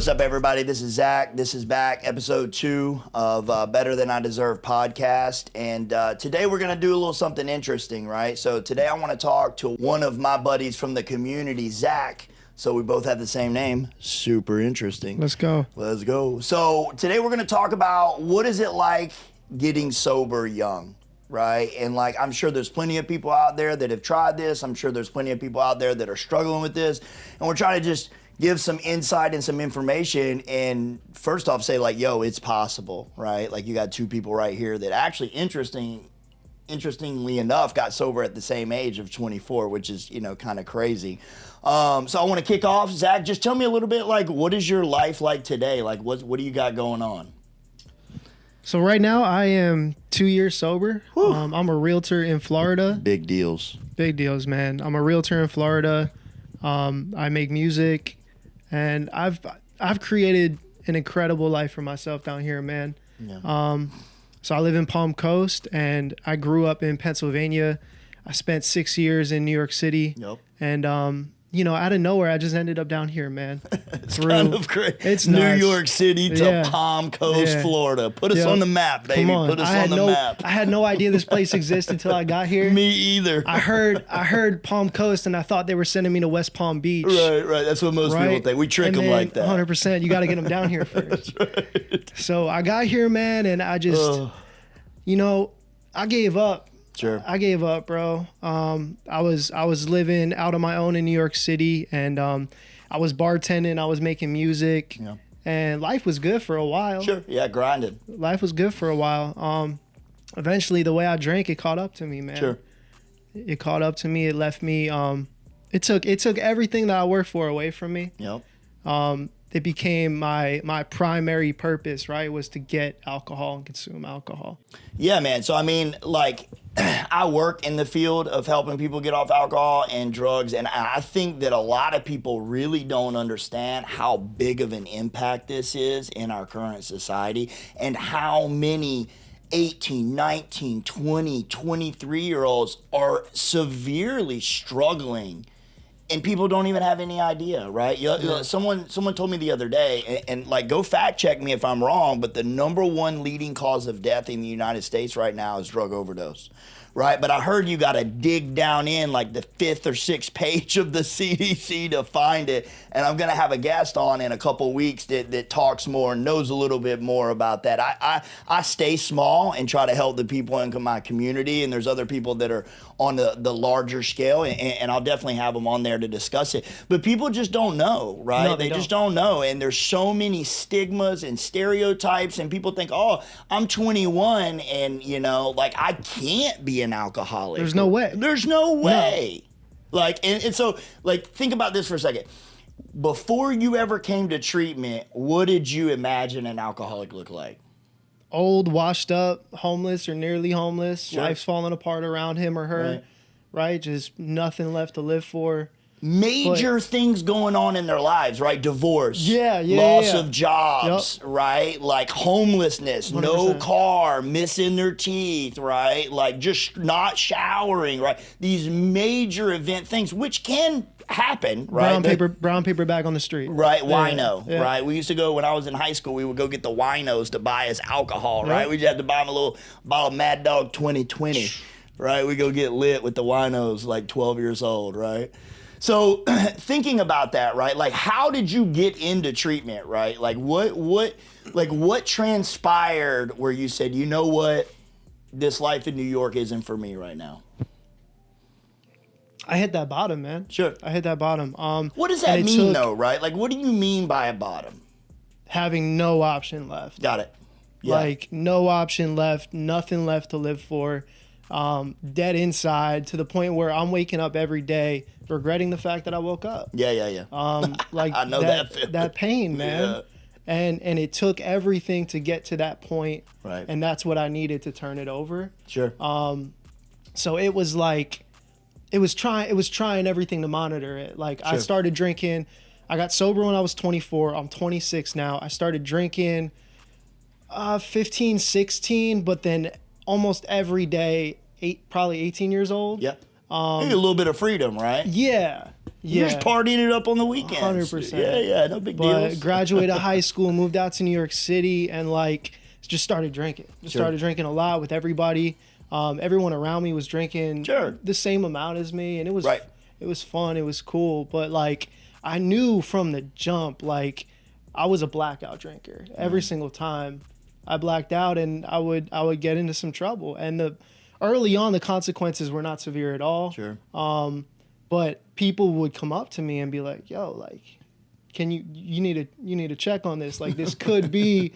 what's up, everybody? This is Zach. This is back, episode 2 of Better Than I Deserve podcast. And today we're going to do a little something interesting, right? So today I want to talk to one of my buddies from the community, Zach. So we both have the same name. Super interesting. Let's go. Let's go. So today we're going to talk about what is it like getting sober young, right? And like, I'm sure there's plenty of people out there that have tried this. I'm sure there's plenty of people out there that are struggling with this. And we're trying to just give some insight and some information, and first off say like, yo, it's possible, right? Like, you got two people right here that actually interestingly enough got sober at the same age of 24, which is, you know, kind of crazy. So I want to kick off. Zach, just tell me a little bit, like, what is your life like today? Like, what do you got going on? So right now I am 2 years sober. I'm a realtor in Florida. Big deals. Big deals, man. I'm a realtor in Florida. I make music. And I've created an incredible life for myself down here, man. Yeah. So I live in Palm Coast, and I grew up in Pennsylvania. I spent 6 years in New York City. Yep. And you know, out of nowhere, I just ended up down here, man. It's kind of crazy. It's New nuts. York City to Palm Coast, Florida. Put us on the map, baby. Put us on the map. I had no idea this place existed until I got here. Me either. I heard Palm Coast, and I thought they were sending me to West Palm Beach. Right. That's what most people think. We trick them like that. 100%. You got to get them down here first. That's right. So I got here, man, and I just, you know, I gave up. Sure. I gave up, bro. I was living out on my own in New York City, and I was bartending, I was making music, and life was good for a while. Sure. Yeah, grinding. Life was good for a while. Eventually, the way I drank, it caught up to me, man. Sure. It caught up to me. It left me. It took everything that I worked for away from me. Yep. It became my primary purpose, right, was to get alcohol and consume alcohol. Yeah, man. So, I mean, like, I work in the field of helping people get off alcohol and drugs, and I think that a lot of people really don't understand how big of an impact this is in our current society, and how many 18, 19, 20, 23-year-olds are severely struggling. And people don't even have any idea, right? Someone told me the other day, and like, go fact check me if I'm wrong, but the number one leading cause of death in the United States right now is drug overdose, right? But I heard you got to dig down in like the 5th or 6th page of the CDC to find it. And I'm going to have a guest on in a couple weeks that talks more and knows a little bit more about that. I stay small and try to help the people in my community, and there's other people that are on the larger scale, and I'll definitely have them on there to discuss it. But people just don't know, right? No, they just don't know. And there's so many stigmas and stereotypes, and people think, oh, I'm 21 and, you know, like, I can't be an alcoholic. There's no way. There's no way. No. Like, and so, like, think about this for a second. Before you ever came to treatment, what did you imagine an alcoholic look like? Old, washed up, homeless or nearly homeless. Sure. Life's falling apart around him or her, right? Just nothing left to live for. Major things going on in their lives, right? Divorce, loss of jobs, right? Like homelessness, 100%. No car, missing their teeth, right? Like just not showering, right? These major event things, which can happen, right? Brown paper bag on the street. Right, wino, right? We used to go, when I was in high school, we would go get the winos to buy us alcohol, right? We just had to buy them a little bottle of Mad Dog 2020, right? We go get lit with the winos, like 12 years old, right? So thinking about that, right? Like, how did you get into treatment, right? Like what transpired where you said, you know what, this life in New York isn't for me right now? I hit that bottom, man. Sure. I hit that bottom. What does that mean, though, right? Like, what do you mean by a bottom? Having no option left. Got it. Yeah. Like, no option left, nothing left to live for. Dead inside, to the point where I'm waking up every day regretting the fact that I woke up. Yeah. Like, I know that pain, man. Yeah. And it took everything to get to that point. Right. And that's what I needed to turn it over. Sure. So it was like, it was trying everything to monitor it. Like, sure. I started drinking. I got sober when I was 24. I'm 26 now. I started drinking 15, 16, but then almost every day, probably 18 years old. Yep. Maybe a little bit of freedom, right? Yeah. You're just partying it up on the weekends. 100%. Yeah, no big But deals. graduated high school, moved out to New York City, and like just started drinking. Sure. Started drinking a lot with everybody. Everyone around me was drinking the same amount as me, and it was fun. It was cool. But like I knew from the jump, like I was a blackout drinker. Every single time I blacked out, and I would get into some trouble. And early on, the consequences were not severe at all. Sure. But people would come up to me and be like, "Yo, like, can you need to check on this? Like, this could be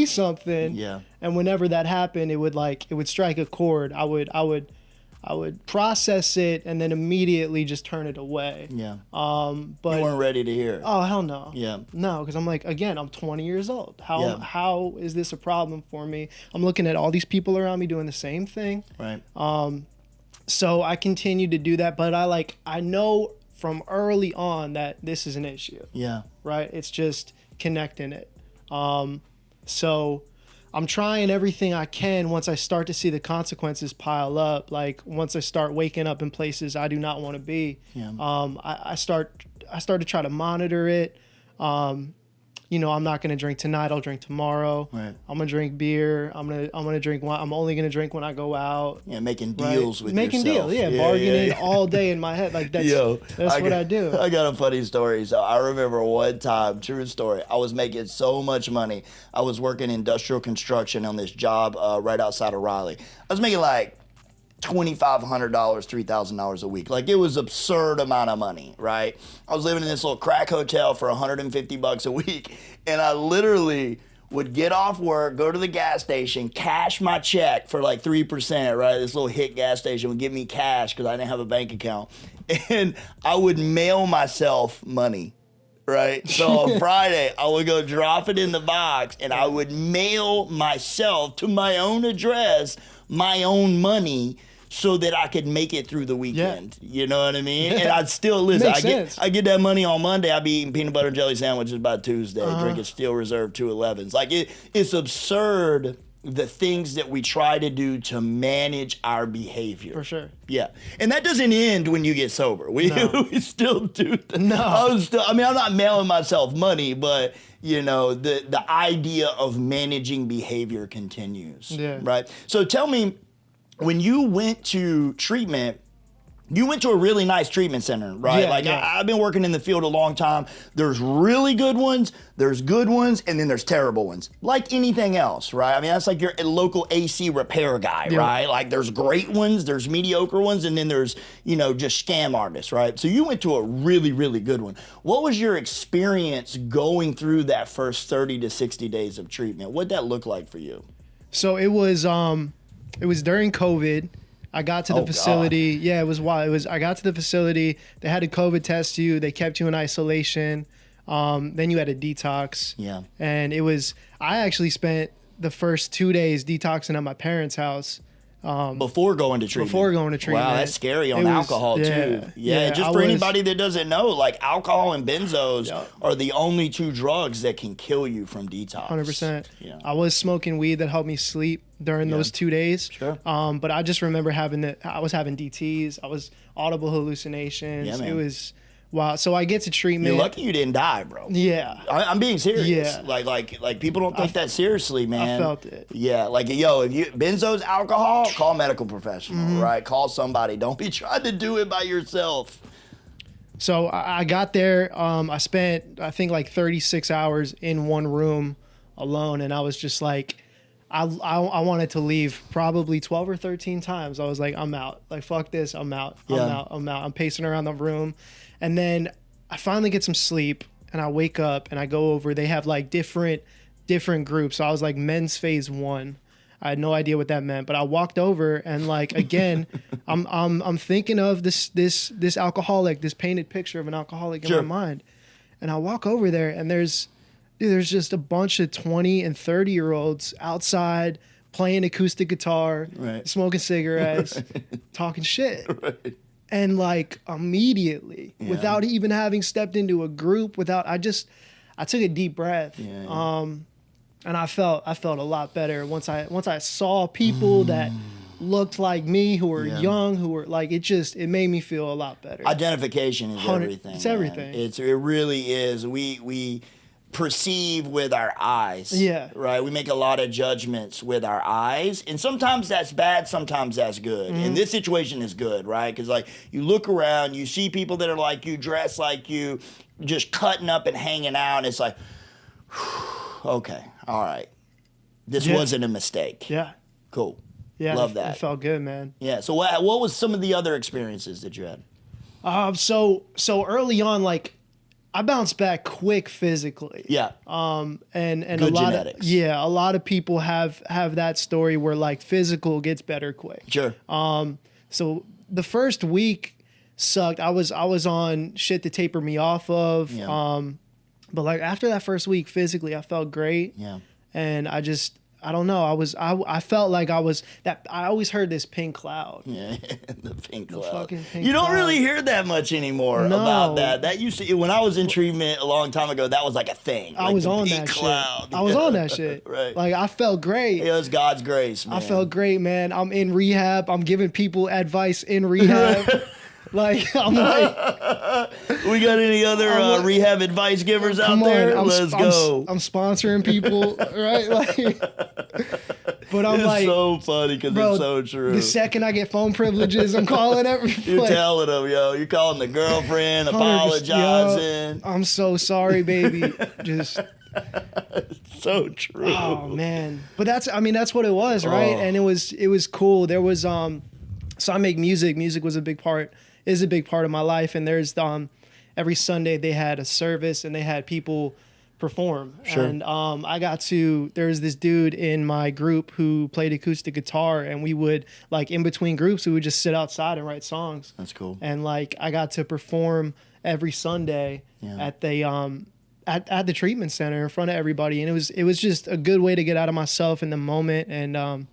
something." Yeah. And whenever that happened, it would strike a chord. I would process it and then immediately just turn it away. Yeah. But you weren't ready to hear it. Oh, hell no. Yeah. No, because I'm like, again, I'm 20 years old. How is this a problem for me? I'm looking at all these people around me doing the same thing. Right. So I continued to do that, but I know from early on that this is an issue. Yeah. Right? It's just connecting it. So I'm trying everything I can once I start to see the consequences pile up. Like once I start waking up in places I do not want to be, I start to try to monitor it. I'm not gonna drink tonight. I'll drink tomorrow. Right. I'm gonna drink beer. I'm gonna drink wine. I'm only gonna drink when I go out. Yeah, making deals with making yourself. deals. Yeah, bargaining all day in my head. Like that's what I do. I got a funny story. So I remember one time, true story. I was making so much money. I was working industrial construction on this job right outside of Raleigh. I was making like $2,500, $3,000 a week. Like it was absurd amount of money, right? I was living in this little crack hotel for $150 a week, and I literally would get off work, go to the gas station, cash my check for like 3%, right? This little hit gas station would give me cash because I didn't have a bank account, and I would mail myself money. Right. So on Friday, I would go drop it in the box and I would mail myself to my own address, my own money, so that I could make it through the weekend. Yeah. You know what I mean? And I'd still listen. I get that money on Monday. I'd be eating peanut butter and jelly sandwiches by Tuesday, drinking Steel Reserve 211s. Like it's absurd. The things that we try to do to manage our behavior. For sure. Yeah. And that doesn't end when you get sober. We still do that. No. I'm not mailing myself money, but the idea of managing behavior continues. Yeah. Right? So tell me, when you went to treatment, you went to a really nice treatment center, right? I've been working in the field a long time. There's really good ones, there's good ones, and then there's terrible ones. Like anything else, right? I mean, that's like your local AC repair guy, right? Like there's great ones, there's mediocre ones, and then there's, just scam artists, right? So you went to a really, really good one. What was your experience going through that first 30 to 60 days of treatment? What'd that look like for you? So it was during COVID. I got to the facility. God. Yeah, it was wild. I got to the facility. They had to COVID test you. They kept you in isolation. Then you had a detox. Yeah. And I actually spent the first 2 days detoxing at my parents' house. Before going to treatment. Wow, that's scary on alcohol too. Yeah, just for anybody that doesn't know, like alcohol and benzos are the only two drugs that can kill you from detox. 100%. Yeah. I was smoking weed that helped me sleep during those 2 days. Sure. But I just remember I was having DTs. I was audible hallucinations. Yeah, man. It was wow. So I get to treatment. You're lucky you didn't die, bro. Yeah. I'm being serious. Yeah. Like people don't take that seriously, man. I felt it. Yeah. Like, if benzos, alcohol, call a medical professional, right? Call somebody. Don't be trying to do it by yourself. So I got there. I spent, I think, like 36 hours in one room alone. And I was just like, I wanted to leave probably 12 or 13 times. I was like, I'm out. Like, fuck this. I'm out. I'm out. I'm pacing around the room. And then I finally get some sleep and I wake up and I go over. They have like different groups. So I was like men's phase 1. I had no idea what that meant, but I walked over and like, again, I'm thinking of this alcoholic, this painted picture of an alcoholic in my mind. And I walk over there and there's just a bunch of 20 and 30-year-olds outside playing acoustic guitar, smoking cigarettes, talking shit. Right. And like immediately, without even having stepped into a group, I took a deep breath. And I felt a lot better once I saw people that looked like me, who were young, who were like, it made me feel a lot better. Identification is everything. It's everything. It really is. We perceive with our eyes. Yeah. Right? We make a lot of judgments with our eyes. And sometimes that's bad, sometimes that's good. And this situation is good, right? Because like you look around, you see people that are like you, dressed like you, just cutting up and hanging out, and it's like, okay, all right. This wasn't a mistake. Yeah. Cool. Yeah. Love that. It felt good, man. Yeah. So what was some of the other experiences that you had? So early on, like, I bounced back quick physically. Yeah. And Good a lot genetics. a lot of people have that story where like physical gets better quick. Sure. So the first week sucked. I was on shit to taper me off of. Yeah. But like after that first week physically, I felt great. Yeah. And I don't know. I felt like I always heard this pink cloud. Yeah, the pink cloud. Fucking pink you don't cloud. really hear that much anymore No. about that. That used to, when I was in treatment a long time ago, that was like a thing. I Like was the on pink that cloud. shit. I was on that shit. Right. Like I felt great. It was God's grace, man. I felt great, man. I'm in rehab. I'm giving people advice in rehab. Like I'm like, we got any other rehab advice givers out there? Let's go. I'm sponsoring people, right? Like, but I'm It's like, so funny because bro, it's so true. the second I get phone privileges, I'm calling everybody. You're telling them, yo. You're calling the girlfriend, 100%, apologizing. yo, I'm so sorry, baby. Just. So true. Oh man, but that's what it was, right? Oh. And it was cool. There was so I make music. Music was a big part of my life. And there's every Sunday they had a service and they had people perform. Sure. And there's this dude in my group who played acoustic guitar, and we would like in between groups we would just sit outside and write songs. That's cool. And like I got to perform every Sunday at the at the treatment center in front of everybody, and it was just a good way to get out of myself in the moment, and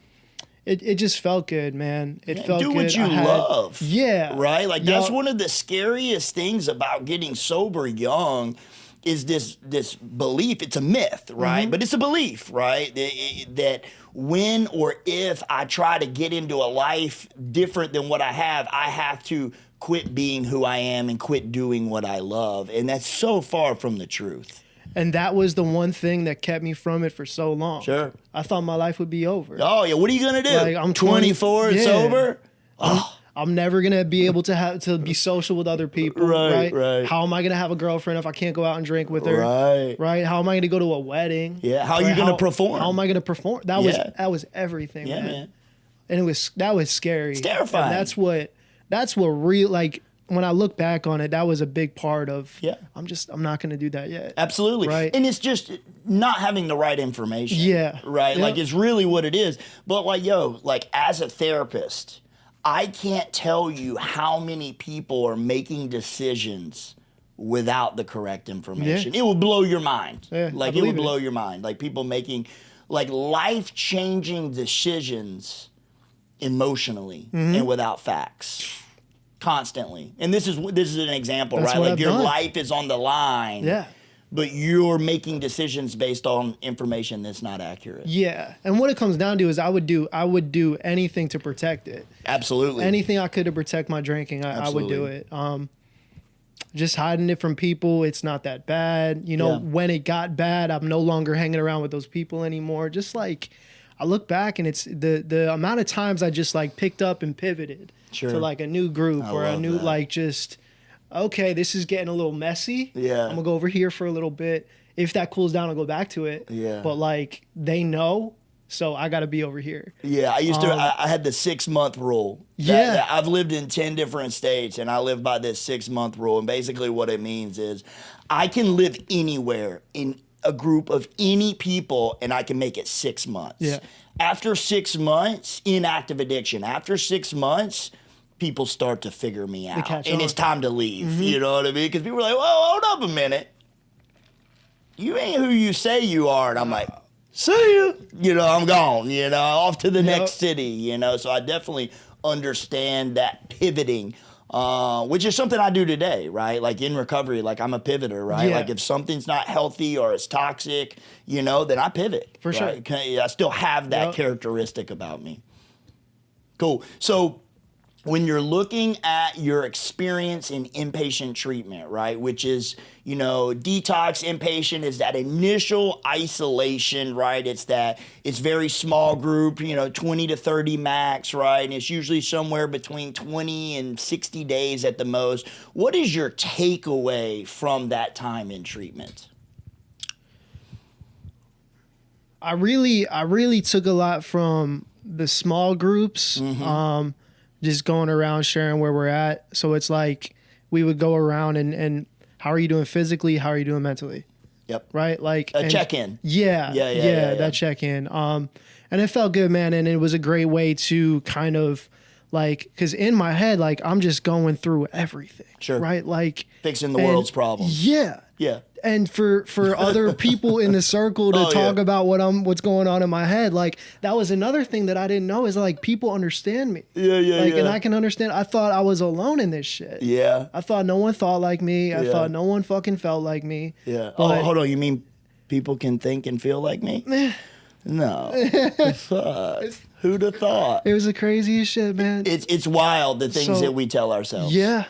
it just felt good, man. It felt do good. what you love. Yeah. Right? Like that's one of the scariest things about getting sober young is this belief. It's a myth, right? But it's a belief, right? That when or if I try to get into a life different than what I have to quit being who I am and quit doing what I love. And that's so far from the truth. And that was the one thing that kept me from it for so long. Sure. I thought my life would be over. Oh, yeah. What are you going to do? Like, I'm 24 and sober? I'm never going to be able to be social with other people. Right. How am I going to have a girlfriend if I can't go out and drink with her? Right. How am I going to go to a wedding? Yeah. How are you going to perform? How am I going to perform? That was everything, man. And that was scary. It's terrifying. And that's what real, like, when I look back on it, that was a big part of, I'm not going to do that yet. Absolutely. Right. And it's just not having the right information. Yeah. Right. Yep. Like it's really what it is. But like, like as a therapist, I can't tell you how many people are making decisions without the correct information. It will blow your mind. Yeah, like it will blow your mind. Like people making like life-changing decisions emotionally and without facts. Constantly. And this is an example, That's right? what Like I've your done. life is on the line. Yeah. But you're making decisions based on information that's not accurate. Yeah. And what it comes down to is I would do anything to protect it. Absolutely. Anything I could to protect my drinking, I would do it. Just hiding it from people, it's not that bad. When it got bad, I'm no longer hanging around with those people anymore. Just like I look back and it's the amount of times I just like picked up and pivoted to like a new group or a new like just okay, this is getting a little messy. Yeah. I'm gonna go over here for a little bit. If that cools down, I'll go back to it. Yeah. But like they know, so I gotta be over here. Yeah, I had the 6-month rule. I've lived in 10 different states and I live by this 6-month rule. And basically what it means is I can live anywhere in a group of any people and I can make it 6 months. Yeah. After 6 months, inactive addiction. After 6 months, people start to figure me out. And it's time to leave. You know what I mean? Because people are like, whoa, hold up a minute. You ain't who you say you are. And I'm like, see you. I'm gone, off to the next city, So I definitely understand that pivoting, which is something I do today, right? Like in recovery, like I'm a pivoter, right? Yeah. Like if something's not healthy or it's toxic, then I pivot. For sure. I still have that characteristic about me. Cool. So when you're looking at your experience in inpatient treatment, right, which is, detox inpatient is that initial isolation, right? It's very small group, 20 to 30 max, right? And it's usually somewhere between 20 and 60 days at the most. What is your takeaway from that time in treatment? I really took a lot from the small groups. Just going around sharing where we're at. So it's like we would go around and how are you doing physically? How are you doing mentally? Yep. Right? Like a check-in. Yeah, that check-in. And it felt good, man. And it was a great way to kind of because in my head, I'm just going through everything. Sure. Right? Fixing the world's problems. Yeah. Yeah. And for other people in the circle to talk about what's going on in my head, that was another thing that I didn't know is people understand me. Yeah. And I can understand. I thought I was alone in this shit. Yeah. I thought no one thought like me. I thought no one fucking felt like me. Yeah. Hold on. You mean people can think and feel like me? No. Fuck. Who'd have thought? It was the craziest shit, man. It's wild the things that we tell ourselves. Yeah.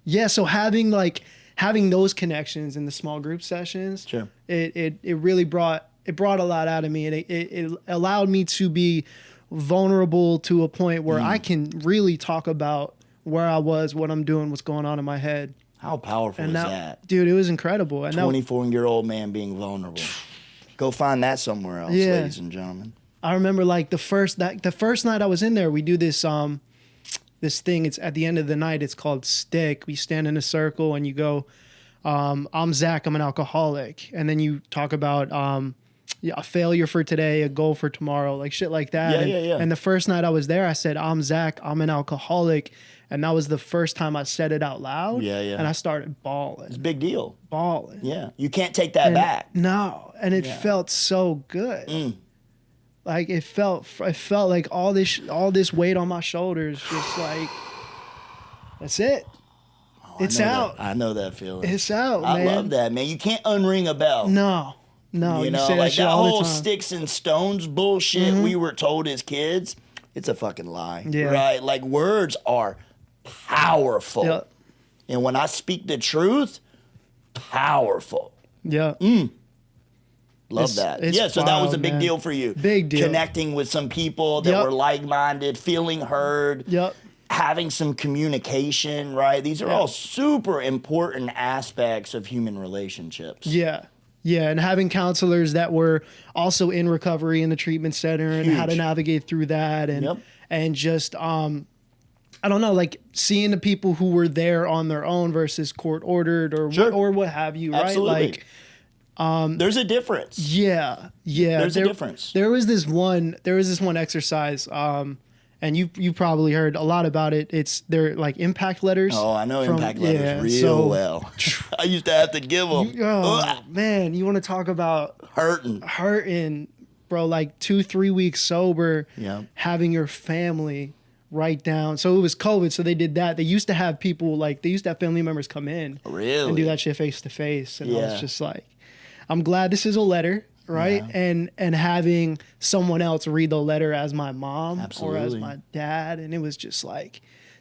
Yeah. So having those connections in the small group sessions, sure. It really brought a lot out of me, and it allowed me to be vulnerable to a point where I can really talk about where I was, what I'm doing, what's going on in my head. How powerful is that? Dude, it was incredible. And 24-year-old man being vulnerable. Go find that somewhere else, ladies and gentlemen. I remember the first night I was in there, we do this this thing. It's at the end of the night. It's called Stick. We stand in a circle and you go, I'm Zach, I'm an alcoholic. And then you talk about a failure for today, a goal for tomorrow, shit like that. Yeah. And the first night I was there, I said, I'm Zach, I'm an alcoholic. And that was the first time I said it out loud. Yeah. And I started bawling. It's a big deal. Bawling. Yeah. You can't take that back. No. And it felt so good. It felt like all this weight on my shoulders, just that's it. It's out. I know that feeling. It's out, man. I love that, man. You can't unring a bell. No. You say that shit all whole the time. sticks and stones bullshit we were told as kids, it's a fucking lie. Yeah. Right? Words are powerful. Yep. And when I speak the truth, powerful. Yeah. Love that. It's So that was a wild, big man. deal for you. Big deal. Connecting with some people that were like-minded, feeling heard. Yep. Having some communication, right? These are all super important aspects of human relationships. Yeah. Yeah, and having counselors that were also in recovery in the treatment center and how to navigate through that and just I don't know, seeing the people who were there on their own versus court ordered or what have you, right? Absolutely. There's a difference. Yeah. There's a difference. There was this one exercise, and you probably heard a lot about it. They're impact letters. Oh, I know impact letters real well. I used to have to give them. Man, you want to talk about hurting, bro? 2-3 weeks sober. Yeah. Having your family write down. So it was COVID, so they did that. They used to have people they used to have family members come in and do that shit face to face. And I was just I'm glad this is a letter, right? Yeah. And having someone else read the letter as my mom or as my dad, and it was just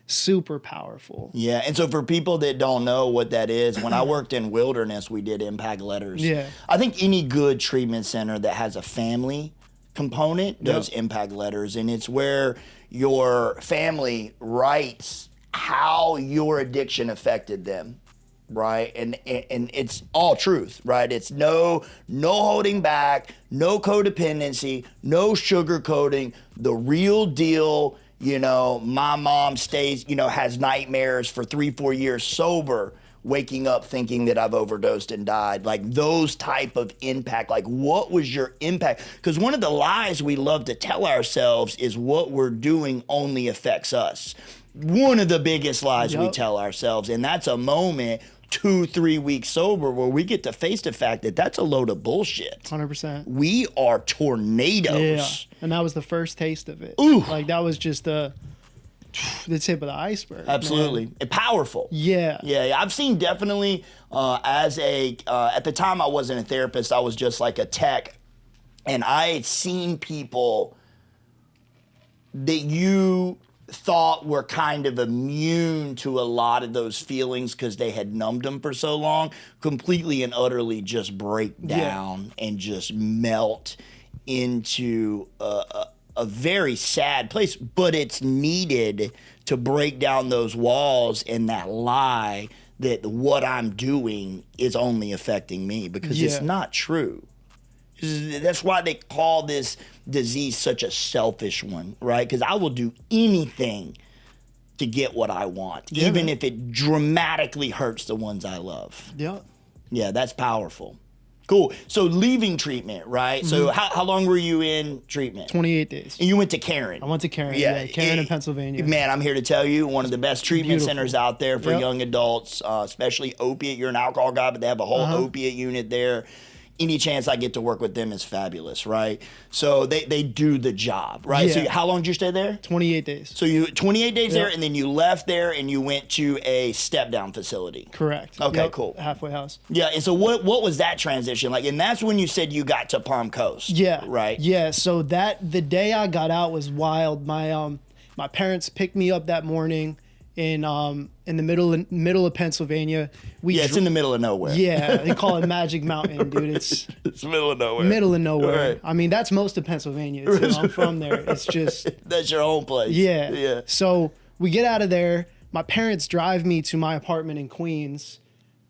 super powerful. Yeah, and so for people that don't know what that is, when I worked in Wilderness, we did impact letters. Yeah. I think any good treatment center that has a family component does impact letters, and it's where your family writes how your addiction affected them. Right, and it's all truth, right? It's no holding back, no codependency, no sugarcoating, the real deal. My mom stays, has nightmares for 3-4 years sober, waking up thinking that I've overdosed and died. Those type of impact. What was your impact? Because one of the lies we love to tell ourselves is what we're doing only affects us. One of the biggest lies we tell ourselves, and that's a moment 2-3 weeks sober where we get to face the fact that that's a load of bullshit. 100%. We are tornadoes. Yeah, and that was the first taste of it. Ooh. That was just the tip of the iceberg. Absolutely. And powerful. Yeah. Yeah. I've seen definitely at the time I wasn't a therapist, I was just a tech, and I had seen people that you thought were kind of immune to a lot of those feelings because they had numbed them for so long, completely and utterly just break down and just melt into a very sad place. But it's needed to break down those walls and that lie that what I'm doing is only affecting me, because it's not true. That's why they call this disease such a selfish one, right? Because I will do anything to get what I want, even if it dramatically hurts the ones I love. Yeah. Yeah, that's powerful. Cool. So leaving treatment, right? So how long were you in treatment? 28 days. And you went to Cairn. I went to Cairn. Yeah, Cairn in Pennsylvania. Man, I'm here to tell you, one of the best treatment centers out there for young adults, especially opiate. You're an alcohol guy, but they have a whole opiate unit there. Any chance I get to work with them is fabulous, right? So they do the job, right? Yeah. So how long did you stay there? 28 days. So you 28 days there, and then you left there and you went to a step-down facility. Correct. Okay, cool. Halfway house. Yeah, and so what was that transition like? And that's when you said you got to Palm Coast. Yeah. Right? Yeah, so the day I got out was wild. My parents picked me up that morning in the middle of Pennsylvania. It's in the middle of nowhere. Yeah, they call it Magic Mountain, dude. It's the middle of nowhere. Middle of nowhere. Right. I mean, that's most of Pennsylvania. So I'm from there. It's just that's your home place. Yeah. Yeah. So we get out of there. My parents drive me to my apartment in Queens.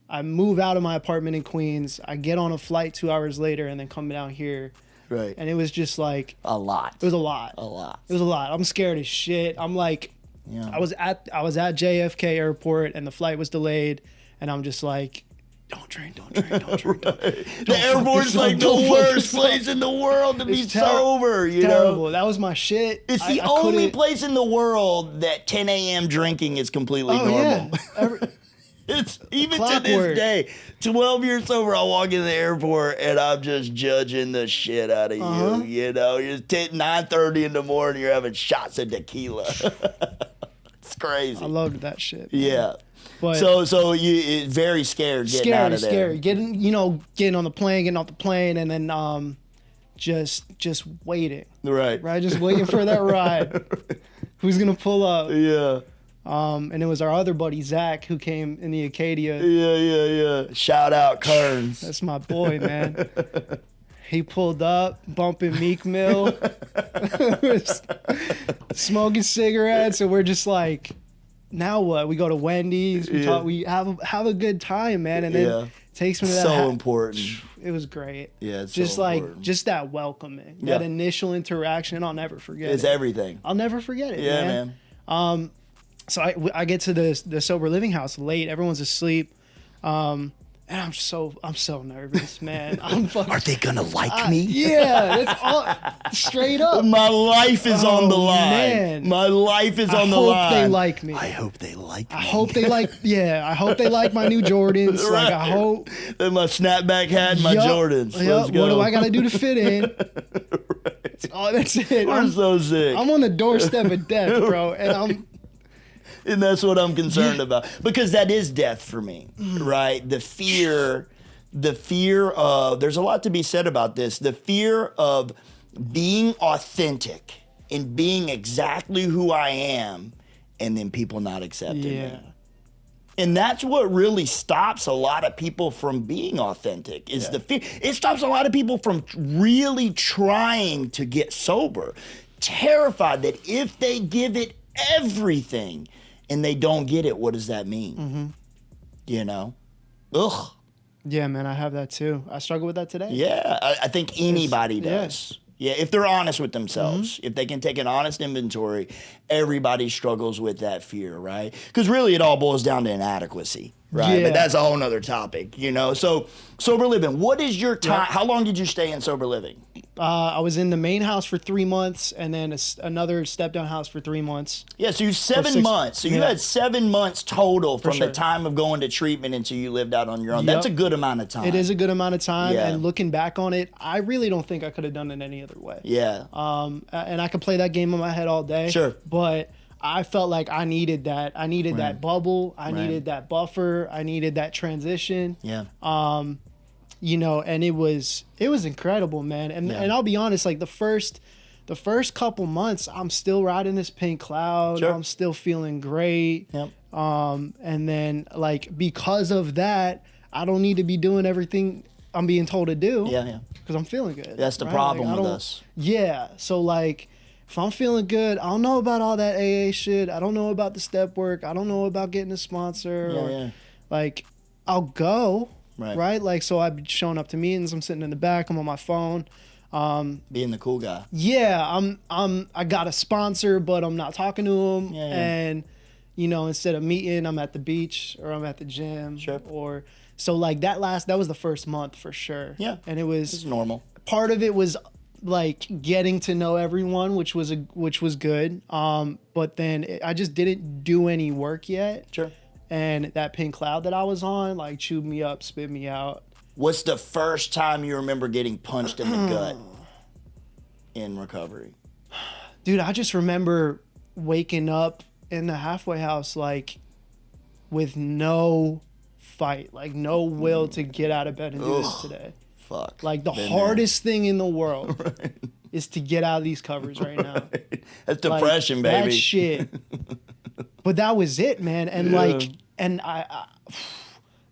I move out of my apartment in Queens. I get on a flight 2 hours later and then come down here. Right. And it was just like a lot. It was a lot. A lot. It was a lot. I'm scared as shit. I'm like, yeah. I was at JFK airport and the flight was delayed, and I'm just like, don't drink. The airport's like the worst place in the world to be sober, you terrible. know? That was my shit. It's the only place in the world that 10 a.m. drinking is completely normal. Yeah. It's even Clockwork. to this day, 12 years sober, I walk in the airport and I'm just judging the shit out of you. You know, you're 9:30 in the morning, you're having shots of tequila. It's crazy. I loved that shit. Man. Yeah. But so you very scared getting out of there. Scary. Getting on the plane, getting off the plane, and then just waiting. Right. Just waiting for that ride. Who's gonna pull up? Yeah. And it was our other buddy Zach who came in the Acadia. Yeah. Shout out Kearns. That's my boy, man. He pulled up, bumping Meek Mill, smoking cigarettes, and we're just like, now what? We go to Wendy's, we talk, we have a good time, man, and then it takes me to that. So important. It was great. Yeah, it's just so like important. just that welcoming, that initial interaction. I'll never forget. It's everything. I'll never forget it. Yeah, man. So I get to the sober living house late. Everyone's asleep. And I'm so nervous, man. Are they gonna like me? Yeah, that's all straight up. My life is on the line. Man. My life is on the line. I hope they like me. I hope they like me. I hope they like my new Jordans. Right. Like I hope. Then my snapback hat and my Jordans. Let's go. What do I gotta do to fit in? Oh, that's it. I'm so sick. I'm on the doorstep of death, bro, and that's what I'm concerned about, because that is death for me, right? The fear of, there's a lot to be said about this, the fear of being authentic and being exactly who I am, and then people not accepting me. And that's what really stops a lot of people from being authentic, is the fear. It stops a lot of people from really trying to get sober, terrified that if they give it everything and they don't get it, what does that mean? You know? Ugh. Yeah, man, I have that too. I struggle with that today. Yeah, I think anybody does. Yeah, if they're honest with themselves, if they can take an honest inventory, everybody struggles with that fear, right? Because really it all boils down to inadequacy, right? Yeah. But that's a whole nother topic, you know? So, sober living, what is your time? How long did you stay in sober living? I was in the main house for 3 months and then another step-down house for 3 months. Yeah, so you 7 months. So you had 7 months total from the time of going to treatment until you lived out on your own. That's a good amount of time. It is a good amount of time. Yeah. And looking back on it, I really don't think I could have done it any other way. Yeah. And I could play that game in my head all day. Sure. But I felt like I needed that. I needed that bubble. I needed that buffer. I needed that transition. Yeah. You know, and it was incredible, man. And I'll be honest, like the first the first couple months, I'm still riding this pink cloud. Sure. I'm still feeling great. Yep. And then like because of that, I don't need to be doing everything I'm being told to do. Yeah. Because I'm feeling good. That's the right? problem like, with us. Yeah. So like, if I'm feeling good, I don't know about all that AA shit. I don't know about the step work. I don't know about getting a sponsor. Like, I'll go. Right. Like, so I've been showing up to meetings. I'm sitting in the back. I'm on my phone. Being the cool guy. Yeah. I got a sponsor, but I'm not talking to him. Yeah. And, you know, instead of meeting, I'm at the beach or I'm at the gym. Sure. Or so like that was the first month for sure. Yeah. And it was It's normal. Part of it was like getting to know everyone, which was good. But then I just didn't do any work yet. Sure. And that pink cloud that I was on, like, chewed me up, spit me out. What's the first time you remember getting punched in the gut in recovery? Dude, I just remember waking up in the halfway house, like, with no fight, like, no will to get out of bed and do this today. Fuck. Like, the hardest thing in the world is to get out of these covers right now. That's depression, like, baby. That shit. But that was it, man. And like, and I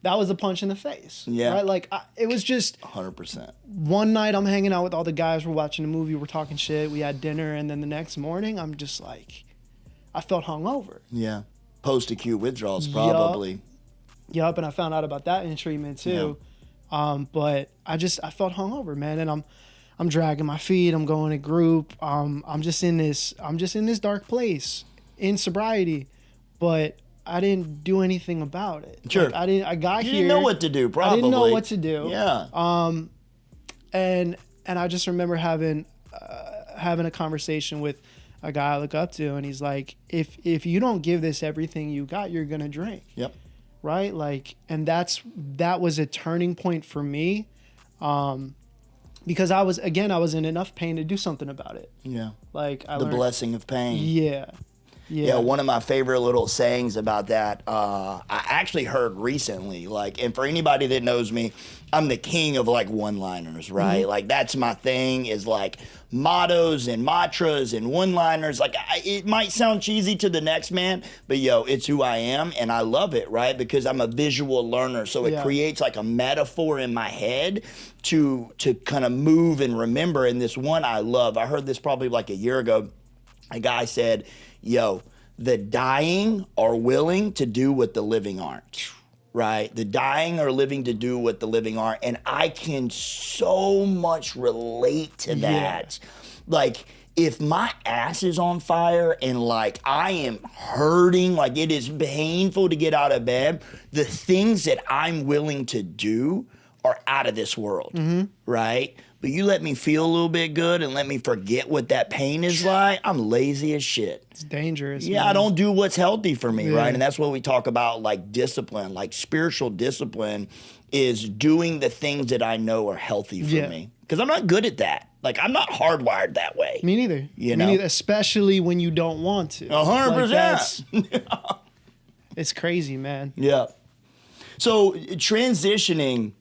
that was a punch in the face. Yeah. Right? Like, it was just 100%. One night I'm hanging out with all the guys. We're watching a movie. We're talking shit. We had dinner. And then the next morning, I'm just like, I felt hungover. Yeah. Post-acute withdrawals, probably. Yup. And I found out about that in treatment too. Yeah. But I felt hungover, man. And I'm dragging my feet. I'm going to group. I'm just in this dark place in sobriety, but I didn't do anything about it. Sure. Like, I got here. You didn't know what to do, probably. I didn't know what to do. Yeah. And I just remember having a conversation with a guy I look up to, and he's like, if you don't give this everything you got, you're gonna drink. Yep. Right? Like, and that was a turning point for me. Because I was in enough pain to do something about it. Yeah. Like, I the learned, blessing of pain. Yeah. One of my favorite little sayings about that, I actually heard recently, like, and for anybody that knows me, I'm the king of like one-liners, right? Mm-hmm. Like, that's my thing, is like mottos and mantras and one-liners. Like, it might sound cheesy to the next man, but it's who I am, and I love it, right? Because I'm a visual learner, so it creates like a metaphor in my head to kind of move and remember. And this one I love, I heard this probably like a year ago. A guy said, the dying are willing to do what the living aren't, right? The dying are living to do what the living aren't. And I can so much relate to that. Like, if my ass is on fire and like I am hurting, like it is painful to get out of bed, the things that I'm willing to do are out of this world, right? But you let me feel a little bit good and let me forget what that pain is like, I'm lazy as shit. It's dangerous. Yeah, man. I don't do what's healthy for me, right? And that's what we talk about, like discipline, like spiritual discipline is doing the things that I know are healthy for me. Because I'm not good at that. Like, I'm not hardwired that way. Me neither. Me neither, especially when you don't want to. 100%. It's crazy, man. Yeah. So transitioning...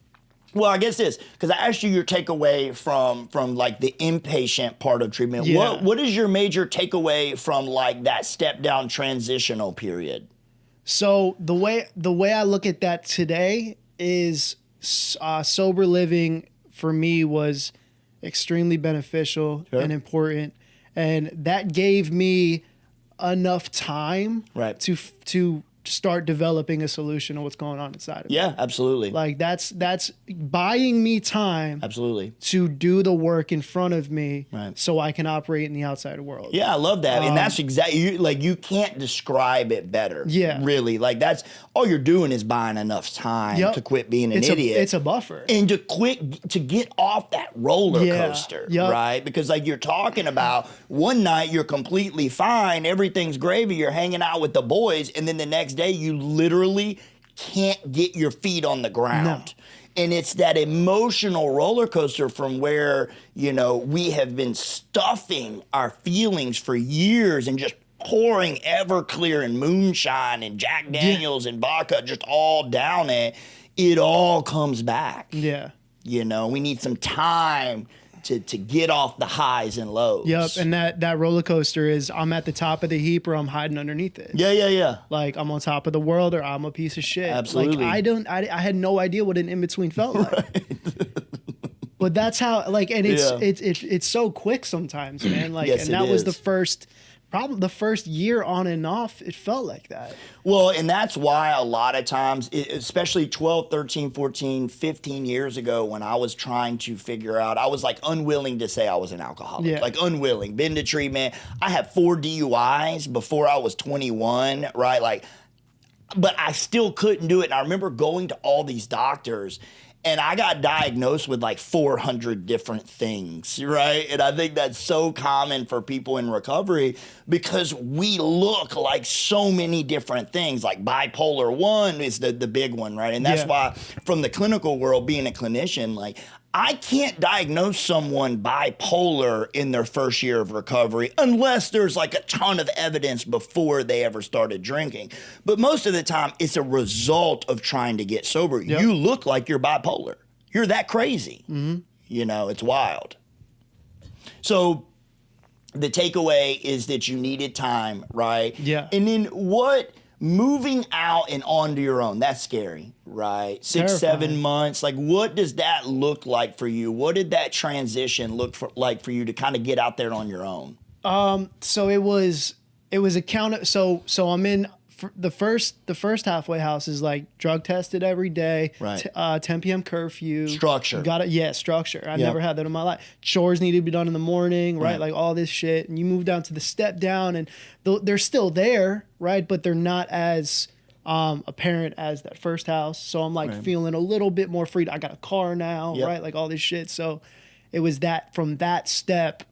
Well, I guess this, because I asked you your takeaway from like the inpatient part of treatment. Yeah. What is your major takeaway from like that step down transitional period? So the way I look at that today is sober living for me was extremely beneficial and important, and that gave me enough time to start developing a solution to what's going on inside of me. Yeah, absolutely. Like that's buying me time absolutely to do the work in front of me so I can operate in the outside world. Yeah, I love that. And that's exactly, like, you can't describe it better. Yeah. Really. Like, that's, all you're doing is buying enough time to quit being an idiot. It's a buffer. And to get off that roller coaster, right? Because like you're talking about, one night you're completely fine, everything's gravy, you're hanging out with the boys, and then the next day you literally can't get your feet on the ground. No. And it's that emotional roller coaster from where, we have been stuffing our feelings for years and just pouring Everclear and moonshine and Jack Daniels and vodka just all down it. It all comes back. Yeah. We need some time to get off the highs and lows. Yep, and that roller coaster is I'm at the top of the heap or I'm hiding underneath it. Yeah. Like I'm on top of the world or I'm a piece of shit. Absolutely. Like I had no idea what an in between felt like. Right. But that's how it's so quick sometimes, man. Like yes, and that was the first year on and off, it felt like that. Well, and that's why a lot of times, especially 12, 13, 14, 15 years ago when I was trying to figure out, I was like unwilling to say I was an alcoholic. Yeah. Like unwilling. Been to treatment. I had 4 DUIs before I was 21, right? Like, but I still couldn't do it. And I remember going to all these doctors and I got diagnosed with like 400 different things, right? And I think that's so common for people in recovery because we look like so many different things. Like bipolar 1 is the big one, right? And that's why from the clinical world, being a clinician, like I can't diagnose someone bipolar in their first year of recovery unless there's like a ton of evidence before they ever started drinking. But most of the time, it's a result of trying to get sober. Yep. You look like you're bipolar. You're that crazy. Mm-hmm. You know, it's wild. So the takeaway is that you needed time, right? Yeah. And then moving out and onto your own, that's scary, right? 6, 7 months. Like, what does that look like for you? What did that transition like for you to kind of get out there on your own? So it was so I'm in the first halfway house is like drug tested every day, right? 10 p.m. curfew. Structure. Got it. Yeah, structure. I never had that in my life. Chores need to be done in the morning, right? Like all this shit. And you move down to the step down and they're still there, right? But they're not as apparent as that first house. So I'm like feeling a little bit more free. I got a car now, right? Like all this shit. So it was that from that step,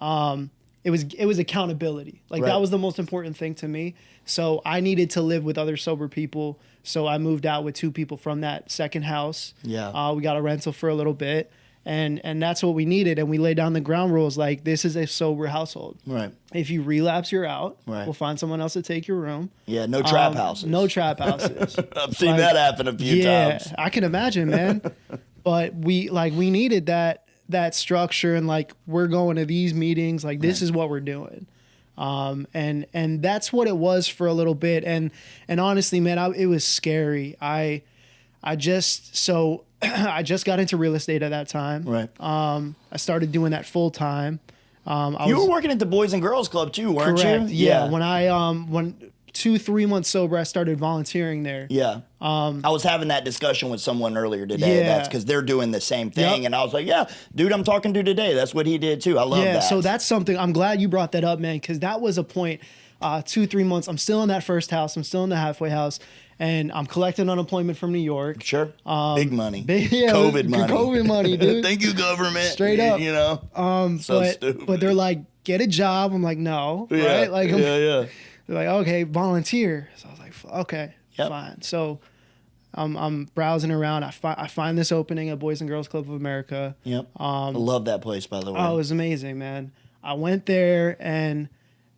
it was accountability. Like that was the most important thing to me. So I needed to live with other sober people. So I moved out with 2 people from that second house. Yeah. We got a rental for a little bit. And that's what we needed. And we laid down the ground rules like this is a sober household. Right. If you relapse, you're out. Right. We'll find someone else to take your room. Yeah, no trap houses. No trap houses. I've seen that happen a few times. Yeah, I can imagine, man. But we needed that structure and like we're going to these meetings, like this is what we're doing. And that's what it was for a little bit. And honestly, man, it was scary. I just got into real estate at that time. Right. I started doing that full time. You were working at the Boys and Girls Club too, weren't correct. you? Yeah. When 2-3 months sober, I started volunteering there. Yeah. I was having that discussion with someone earlier today. Yeah. That's because they're doing the same thing. Yep. And I was like, yeah, dude, I'm talking to today. That's what he did too. I love that. Yeah, so that's something, I'm glad you brought that up, man, because that was a point, 2-3 months, I'm still in that first house, I'm still in the halfway house, and I'm collecting unemployment from New York. Sure. Big money. Yeah, COVID money. COVID money, dude. Thank you, government. Straight up. You know? Stupid. But they're like, get a job. I'm like, no. Yeah. Right? Like, yeah. They're like, okay, volunteer. So I was like, okay, fine. So I'm browsing around. I find this opening at Boys and Girls Club of America. Yep. I love that place, by the way. Oh, it was amazing, man. I went there and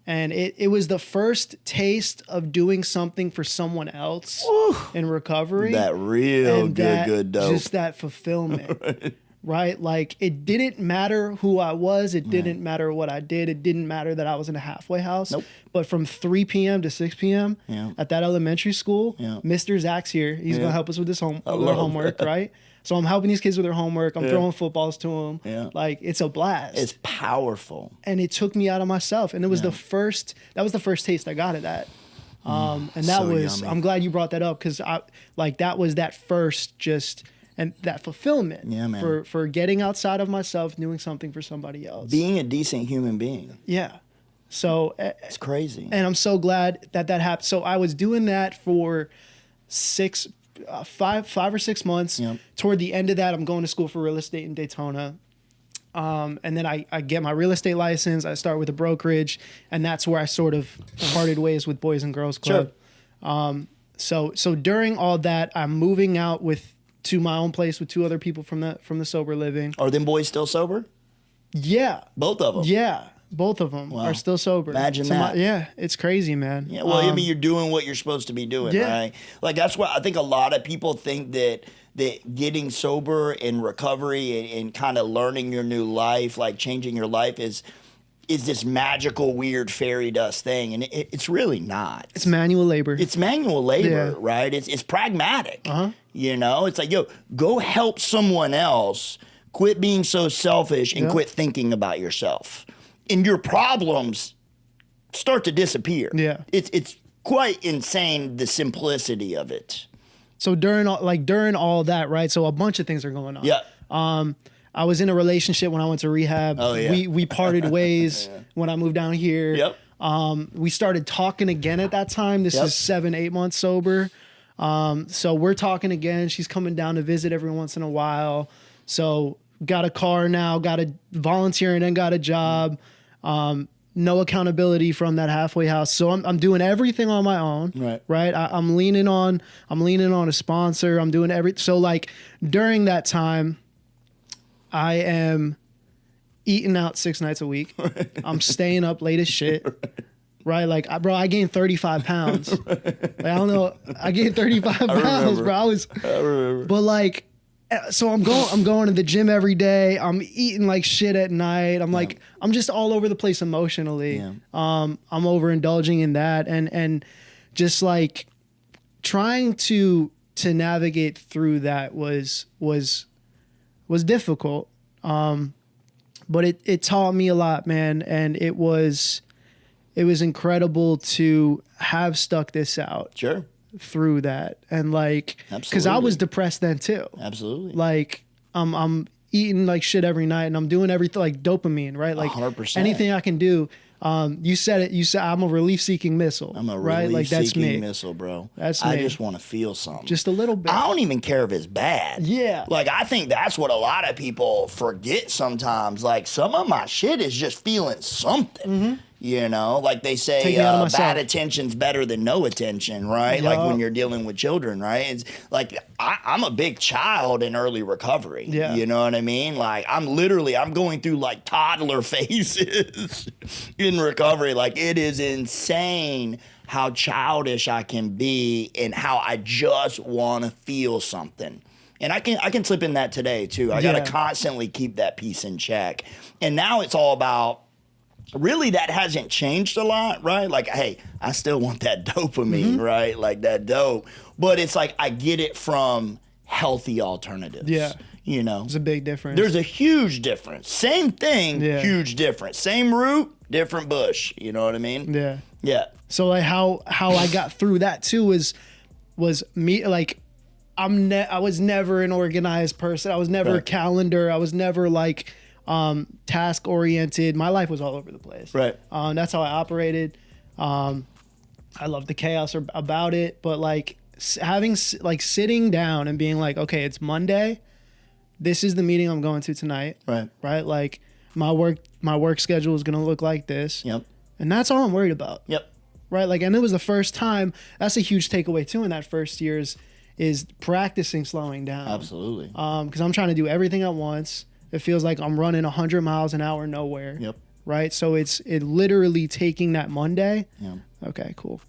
it was the first taste of doing something for someone else in recovery. That real and good dope. Just that fulfillment. Right? Like it didn't matter who I was. It didn't matter what I did. It didn't matter that I was in a halfway house. Nope. But from 3 p.m. to 6 p.m. At that elementary school, Mr. Zach's here. He's going to help us with their homework, right? So I'm helping these kids with their homework. I'm throwing footballs to them. Yeah. Like it's a blast. It's powerful. And it took me out of myself. And it was that was the first taste I got of that. And that so was, yummy. I'm glad you brought that up because that was that first and that fulfillment for getting outside of myself, doing something for somebody else. Being a decent human being. Yeah. So it's crazy. And I'm so glad that happened. So I was doing that for 5 or 6 months. Yep. Toward the end of that, I'm going to school for real estate in Daytona. And then I get my real estate license. I start with a brokerage, and that's where I sort of parted ways with Boys and Girls Club. Sure. So during all that, I'm moving out to my own place with 2 other people from the sober living. Are them boys still sober? Yeah. Both of them? Yeah. Both of them are still sober. Imagine that. Yeah, it's crazy, man. Yeah, well, I mean, you're doing what you're supposed to be doing, right? Like, that's why I think a lot of people think that that getting sober and recovery and kind of learning your new life, like changing your life, is this magical, weird fairy dust thing, and it's really not. It's manual labor. It's manual labor, Yeah. right? It's pragmatic. Uh-huh. You know, it's like, yo, go help someone else. Quit being so selfish and Yeah. quit thinking about yourself, and your problems start to disappear. Yeah. It's quite insane, the simplicity of it. So during all that, right? So a bunch of things are going on. Yeah. I was in a relationship when I went to rehab. Oh, yeah. We parted ways when I moved down here. Yep. We started talking again at that time. This Yep. is 7-8 months sober. So we're talking again. She's coming down to visit every once in a while. So got a car now, got a volunteering and got a job. No accountability from that halfway house. So I'm doing everything on my own. Right. I'm leaning on a sponsor. I'm doing so like during that time, I am eating out 6 nights a week. I'm staying up late as shit. Right. Like, bro, I gained 35 pounds. Like, I don't know. I gained 35 pounds, bro. I remember. But like, so I'm going to the gym every day. I'm eating like shit at night. I'm like, I'm just all over the place emotionally. Yeah. I'm overindulging in that and just like trying to navigate through that was difficult. But it taught me a lot, man. And it was incredible to have stuck this out. Sure. Through that. And like, cause I was depressed then too. Absolutely. Like I'm eating like shit every night and I'm doing everything like dopamine, right? Like 100%. Anything I can do. You said I'm a relief seeking missile. I'm a right? relief Like that's seeking me. missile, bro. That's I me. just want to feel something. Just a little bit. I don't even care if it's bad. Yeah. Like, I think that's what a lot of people forget sometimes. Like, some of my shit is just feeling something. Mm-hmm. You know, like they say, Take it out of myself. bad attention's better than no attention, right? Yup. Like when you're dealing with children, right? It's like I'm a big child in early recovery. Yeah. You know what I mean? Like I'm going through like toddler phases in recovery. Like it is insane how childish I can be and how I just want to feel something. And I can slip in that today too. I got to constantly keep that piece in check. And now it's all about, really, that hasn't changed a lot, right? Like, hey, I still want that dopamine, right? Like that dope. But it's like I get it from healthy alternatives. Yeah. You know? There's a big difference. There's a huge difference. Same thing, Yeah. huge difference. Same root, different bush. You know what I mean? Yeah. Yeah. So like how I got through that too was me, like I was never an organized person. I was never a Right. calendar. I was never like task oriented. My life was all over the place. Right. That's how I operated. I love the chaos about it, but like sitting down and being like, okay, it's Monday. This is the meeting I'm going to tonight. Right. Right. Like my work schedule is going to look like this. Yep. And that's all I'm worried about. Yep. Right. Like, and it was the first time. That's a huge takeaway too in that first years is practicing slowing down. Absolutely. Because I'm trying to do everything at once. It feels like I'm running 100 miles an hour nowhere. Yep. Right. So it literally taking that Monday. Yep. Okay, cool.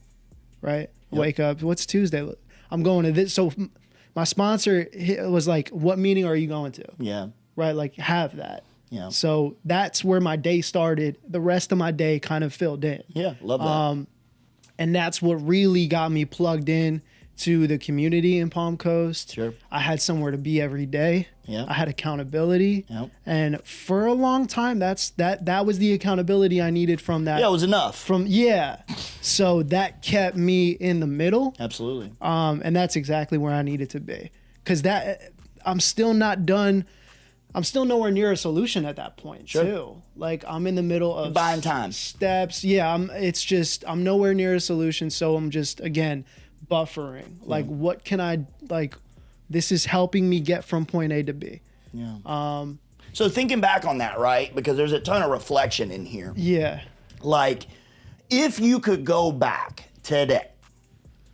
Right. Wake up. What's Tuesday? I'm going to this. So my sponsor was like, what meeting are you going to? Yeah. Right. Like have that. Yeah. So that's where my day started. The rest of my day kind of filled in. Yeah. Love that. And that's what really got me plugged in to the community in Palm Coast. Sure. I had somewhere to be every day. Yeah. I had accountability. Yep. And for a long time, that was the accountability I needed from that. Yeah, it was enough. So that kept me in the middle. Absolutely. And that's exactly where I needed to be. Because I'm still not done. I'm still nowhere near a solution at that point, too. Like, I'm in the middle of buying time. Steps. Yeah, I'm nowhere near a solution. So I'm just, again, buffering. Like, what can I, like, this is helping me get from point A to B. Yeah. So thinking back on that, right? Because there's a ton of reflection in here. Yeah. Like, if you could go back today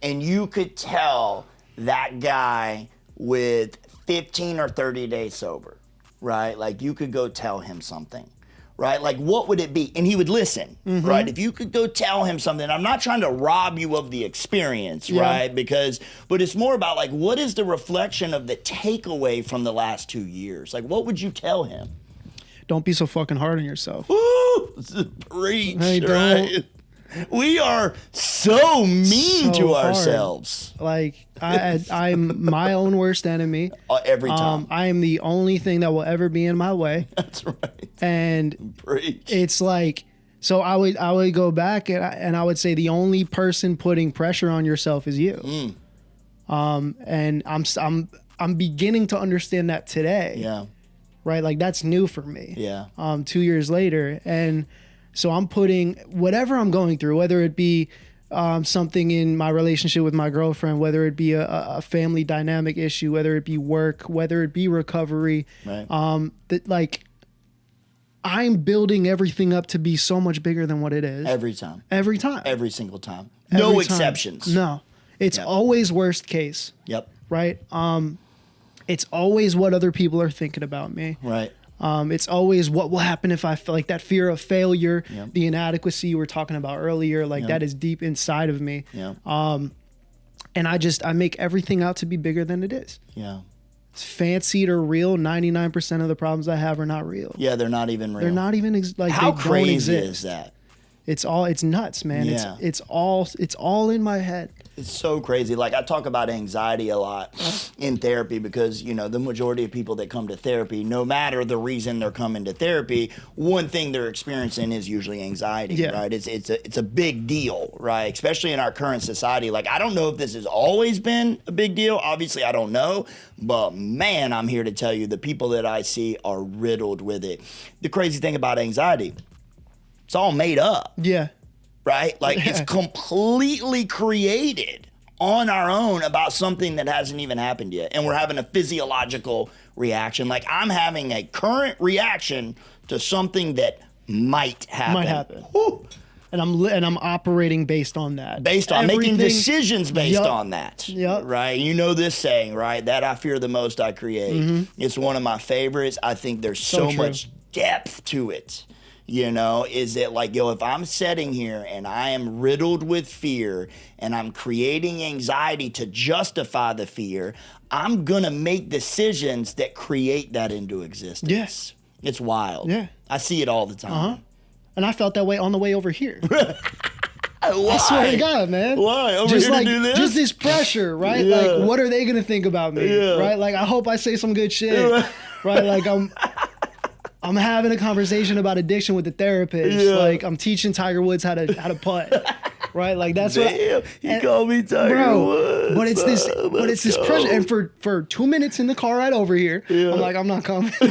and you could tell that guy with 15 or 30 days sober, right? Like, you could go tell him something, right? Like, what would it be? And he would listen, right? If you could go tell him something, I'm not trying to rob you of the experience, right? But it's more about like, what is the reflection of the takeaway from the last 2 years? Like, what would you tell him? Don't be so fucking hard on yourself. Woo! Preach, Hey, right? We are so mean So to hard. ourselves. Like I'm my own worst enemy. Every time. I am the only thing that will ever be in my way. That's right. And Preach. it's like, so I would go back and I would say the only person putting pressure on yourself is you. And I'm beginning to understand that today. Yeah. Right? Like that's new for me. Yeah. 2 years later. And so I'm putting whatever I'm going through, whether it be something in my relationship with my girlfriend, whether it be a family dynamic issue, whether it be work, whether it be recovery, Right. that like I'm building everything up to be so much bigger than what it is. Every time. Every time. Every single time. Every No time. exceptions. No. It's always worst case, Yep. right? It's always what other people are thinking about me. Right. It's always what will happen if I feel like that fear of failure, Yep. the inadequacy you were talking about earlier, like that is deep inside of me. Yeah. And I make everything out to be bigger than it is. Yeah. It's fancied or real. 99% of the problems I have are not real. Yeah, they're not even real. They're not even like How they don't crazy exist. is that? It's nuts, man. Yeah. It's all in my head. It's so crazy. Like I talk about anxiety a lot in therapy because, you know, the majority of people that come to therapy, no matter the reason they're coming to therapy, one thing they're experiencing is usually anxiety, Yeah. right? It's a big deal, right? Especially in our current society. Like I don't know if this has always been a big deal. Obviously, I don't know, but man, I'm here to tell you the people that I see are riddled with it. The crazy thing about anxiety, it's all made up. Yeah. Right? Like it's completely created on our own about something that hasn't even happened yet. And we're having a physiological reaction. Like I'm having a current reaction to something that might happen. Might happen. Whew. And I'm operating based on that. Based on making Everything- decisions based Yup. on that. Yup. Right? You know this saying, right? That I fear the most I create. It's one of my favorites. I think there's so true. much depth to it. You know, is it like, yo, if I'm sitting here and I am riddled with fear and I'm creating anxiety to justify the fear, I'm going to make decisions that create that into existence. Yes. It's wild. Yeah. I see it all the time. And I felt that way on the way over here. Why? I swear to God, man. Why? Over just here like to do this? just this pressure, right? Yeah. Like, what are they gonna think about me? Yeah. Right? Like, I hope I say some good shit. Right? Like, I'm having a conversation about addiction with the therapist. Yeah. Like, I'm teaching Tiger Woods how to putt. Right? Like, that's Damn, he called me Tiger bro. Woods. But it's this, Let's go. pressure. And for 2 minutes in the car ride over here, I'm like, I'm not coming. He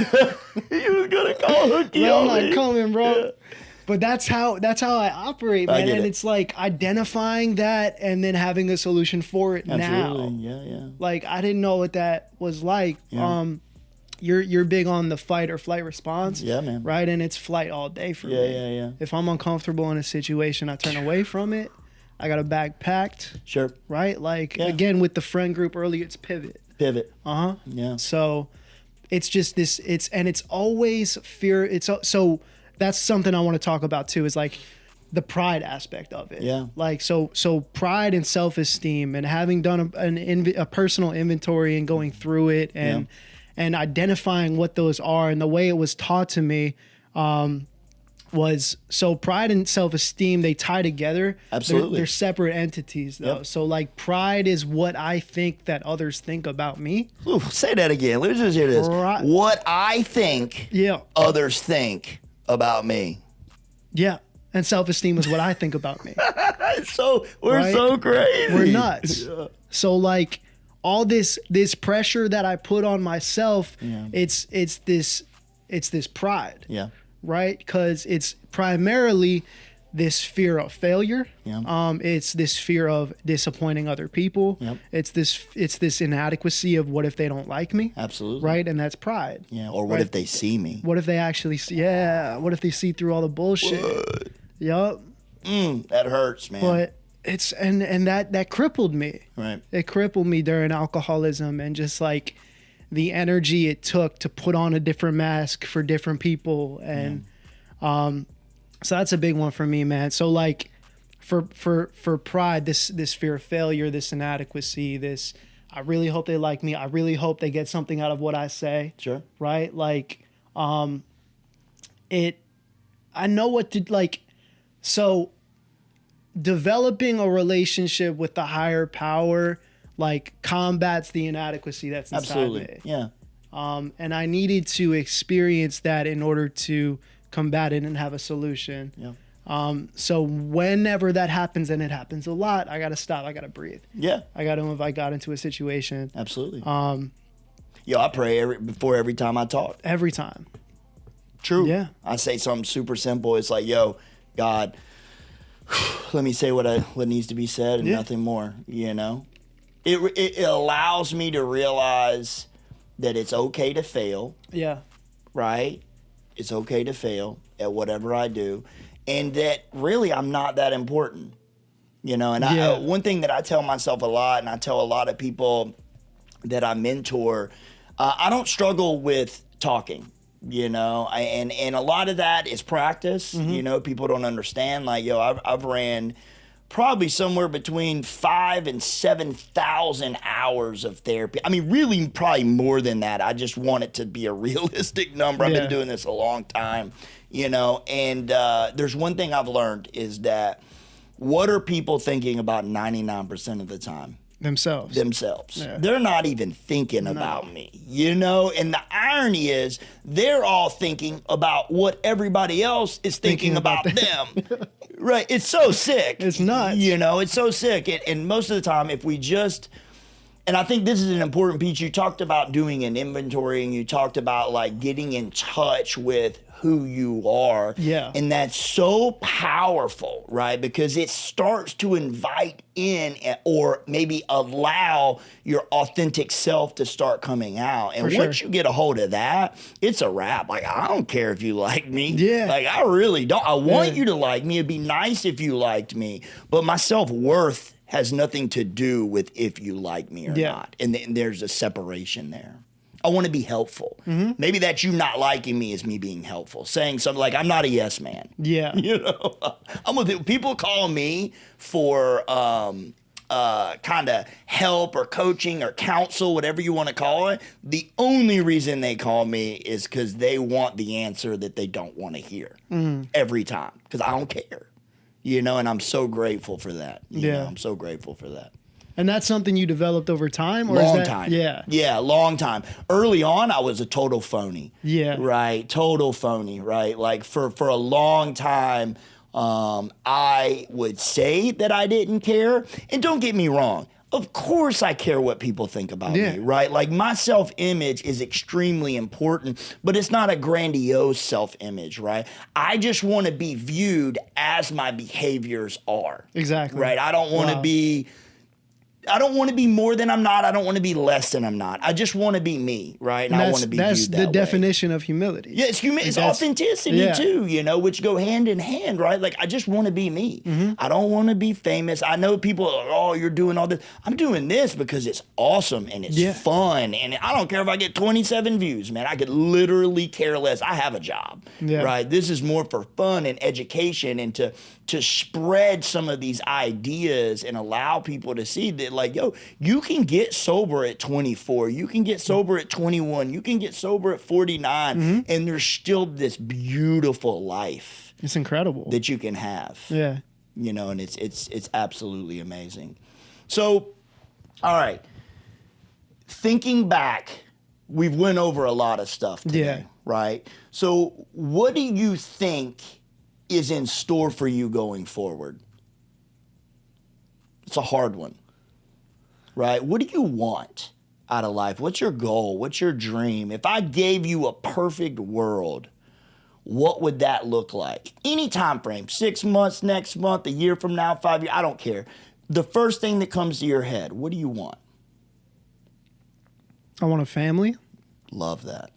was gonna call hooky No, on I'm me. not coming, bro. Yeah. But that's how I operate, man. get And it. it's like identifying that and then having a solution for it Absolutely. now. Yeah. Like I didn't know what that was like. Yeah. You're big on the fight or flight response. Yeah, man. Right? And it's flight all day for me. Yeah. If I'm uncomfortable in a situation, I turn away from it. I got a bag packed, Sure. right? Like Yeah. again with the friend group earlier, it's pivot. Pivot. Uh-huh. Yeah. So it's just this, it's always fear. So that's something I want to talk about too, is like the pride aspect of it. Yeah. Like, so pride and self-esteem and having done a personal inventory and going through it and identifying what those are, and the way it was taught to me, was so pride and self-esteem, they tie together. Absolutely. They're separate entities though. Yep. So like pride is what I think that others think about me. Ooh, say that again. Let's just hear this. Right. What I think Yeah. others think about me. Yeah. And self-esteem is what I think about me. So we're Right? so crazy. We're nuts. Yeah. So like all this pressure that I put on myself, it's this pride, Yeah. right? Because it's primarily this fear of failure. Yeah. It's this fear of disappointing other people. Yep. It's this inadequacy of what if they don't like me, Absolutely. right? And that's pride. Yeah. Or what Right. if they see me? What if they actually see? Yeah. What if they see through all the bullshit? Yup. That hurts, man. But it's and that crippled me. Right. It crippled me during alcoholism, and just like the energy it took to put on a different mask for different people. And So that's a big one for me, man. So like for pride, this fear of failure, this inadequacy, this I really hope they like me. I really hope they get something out of what I say. Sure. Right? Like I know what to like. So developing a relationship with the higher power like combats the inadequacy that's inside Absolutely. me. Yeah. And I needed to experience that in order to combat it and have a solution. Yeah. So whenever that happens, and it happens a lot, I gotta stop. I gotta breathe. Yeah. I gotta invite God into a situation. Absolutely. Yo, I pray before every time I talk. Every time. True. Yeah. I say something super simple. It's like, yo, God, let me say what needs to be said and nothing more. You know, it allows me to realize that it's okay to fail. Yeah. Right? It's okay to fail at whatever I do, and that really I'm not that important. You know, and one thing that I tell myself a lot, and I tell a lot of people that I mentor, I don't struggle with talking. You know, and a lot of that is practice. Mm-hmm. You know, people don't understand. Like, yo, I've ran probably somewhere between 5,000 and 7,000 hours of therapy. I mean, really, probably more than that. I just want it to be a realistic number. I've been doing this a long time. You know, and there's one thing I've learned is that what are people thinking about 99% of the time? Themselves. Yeah. They're not even thinking about me, you know? And the irony is they're all thinking about what everybody else is thinking about them. Right. It's so sick. It's nuts. You know, it's so sick. And most of the time, if we just, and I think this is an important piece. You talked about doing an inventory and you talked about like getting in touch with who you are. Yeah. And that's so powerful, right? Because it starts to invite in or maybe allow your authentic self to start coming out. And once you get a hold of that, it's a wrap. Like, I don't care if you like me. Yeah. Like, I really don't. I want you to like me. It'd be nice if you liked me. But my self-worth has nothing to do with if you like me or not. And there's a separation there. I want to be helpful. Mm-hmm. Maybe that you not liking me is me being helpful. Saying something like, I'm not a yes man. Yeah. You know, people call me for kind of help or coaching or counsel, whatever you want to call it. The only reason they call me is because they want the answer that they don't want to hear every time. Because I don't care. You know, and I'm so grateful for that. You know, I'm so grateful for that. And that's something you developed over time? Or long is that, time. Yeah. Yeah, long time. Early on, I was a total phony. Yeah. Right, total phony, right? Like for a long time, I would say that I didn't care. And don't get me wrong. Of course I care what people think about me, right? Like my self-image is extremely important, but it's not a grandiose self-image, right? I just want to be viewed as my behaviors are. Exactly. Right? I don't want to be more than I'm not. I don't want to be less than I'm not. I just want to be me, right? And I want to be viewed that way. That's the definition of humility. Yeah, it's authenticity too, you know, which go hand in hand, right? Like, I just want to be me. Mm-hmm. I don't want to be famous. I know people are, oh, you're doing all this. I'm doing this because it's awesome and it's fun. And I don't care if I get 27 views, man. I could literally care less. I have a job, right? This is more for fun and education and to spread some of these ideas and allow people to see that, like, yo, you can get sober at 24, you can get sober at 21, you can get sober at 49, and there's still this beautiful life. It's incredible that you can have. Yeah, you know, and it's absolutely amazing. So, all right, thinking back, we've went over a lot of stuff today, right? So, what do you think is in store for you going forward? It's a hard one, right? What do you want out of life? What's your goal? What's your dream? If I gave you a perfect world, what would that look like? Any time frame, 6 months, next month, a year from now, 5 years, I don't care. The first thing that comes to your head, what do you want? I want a family. Love that.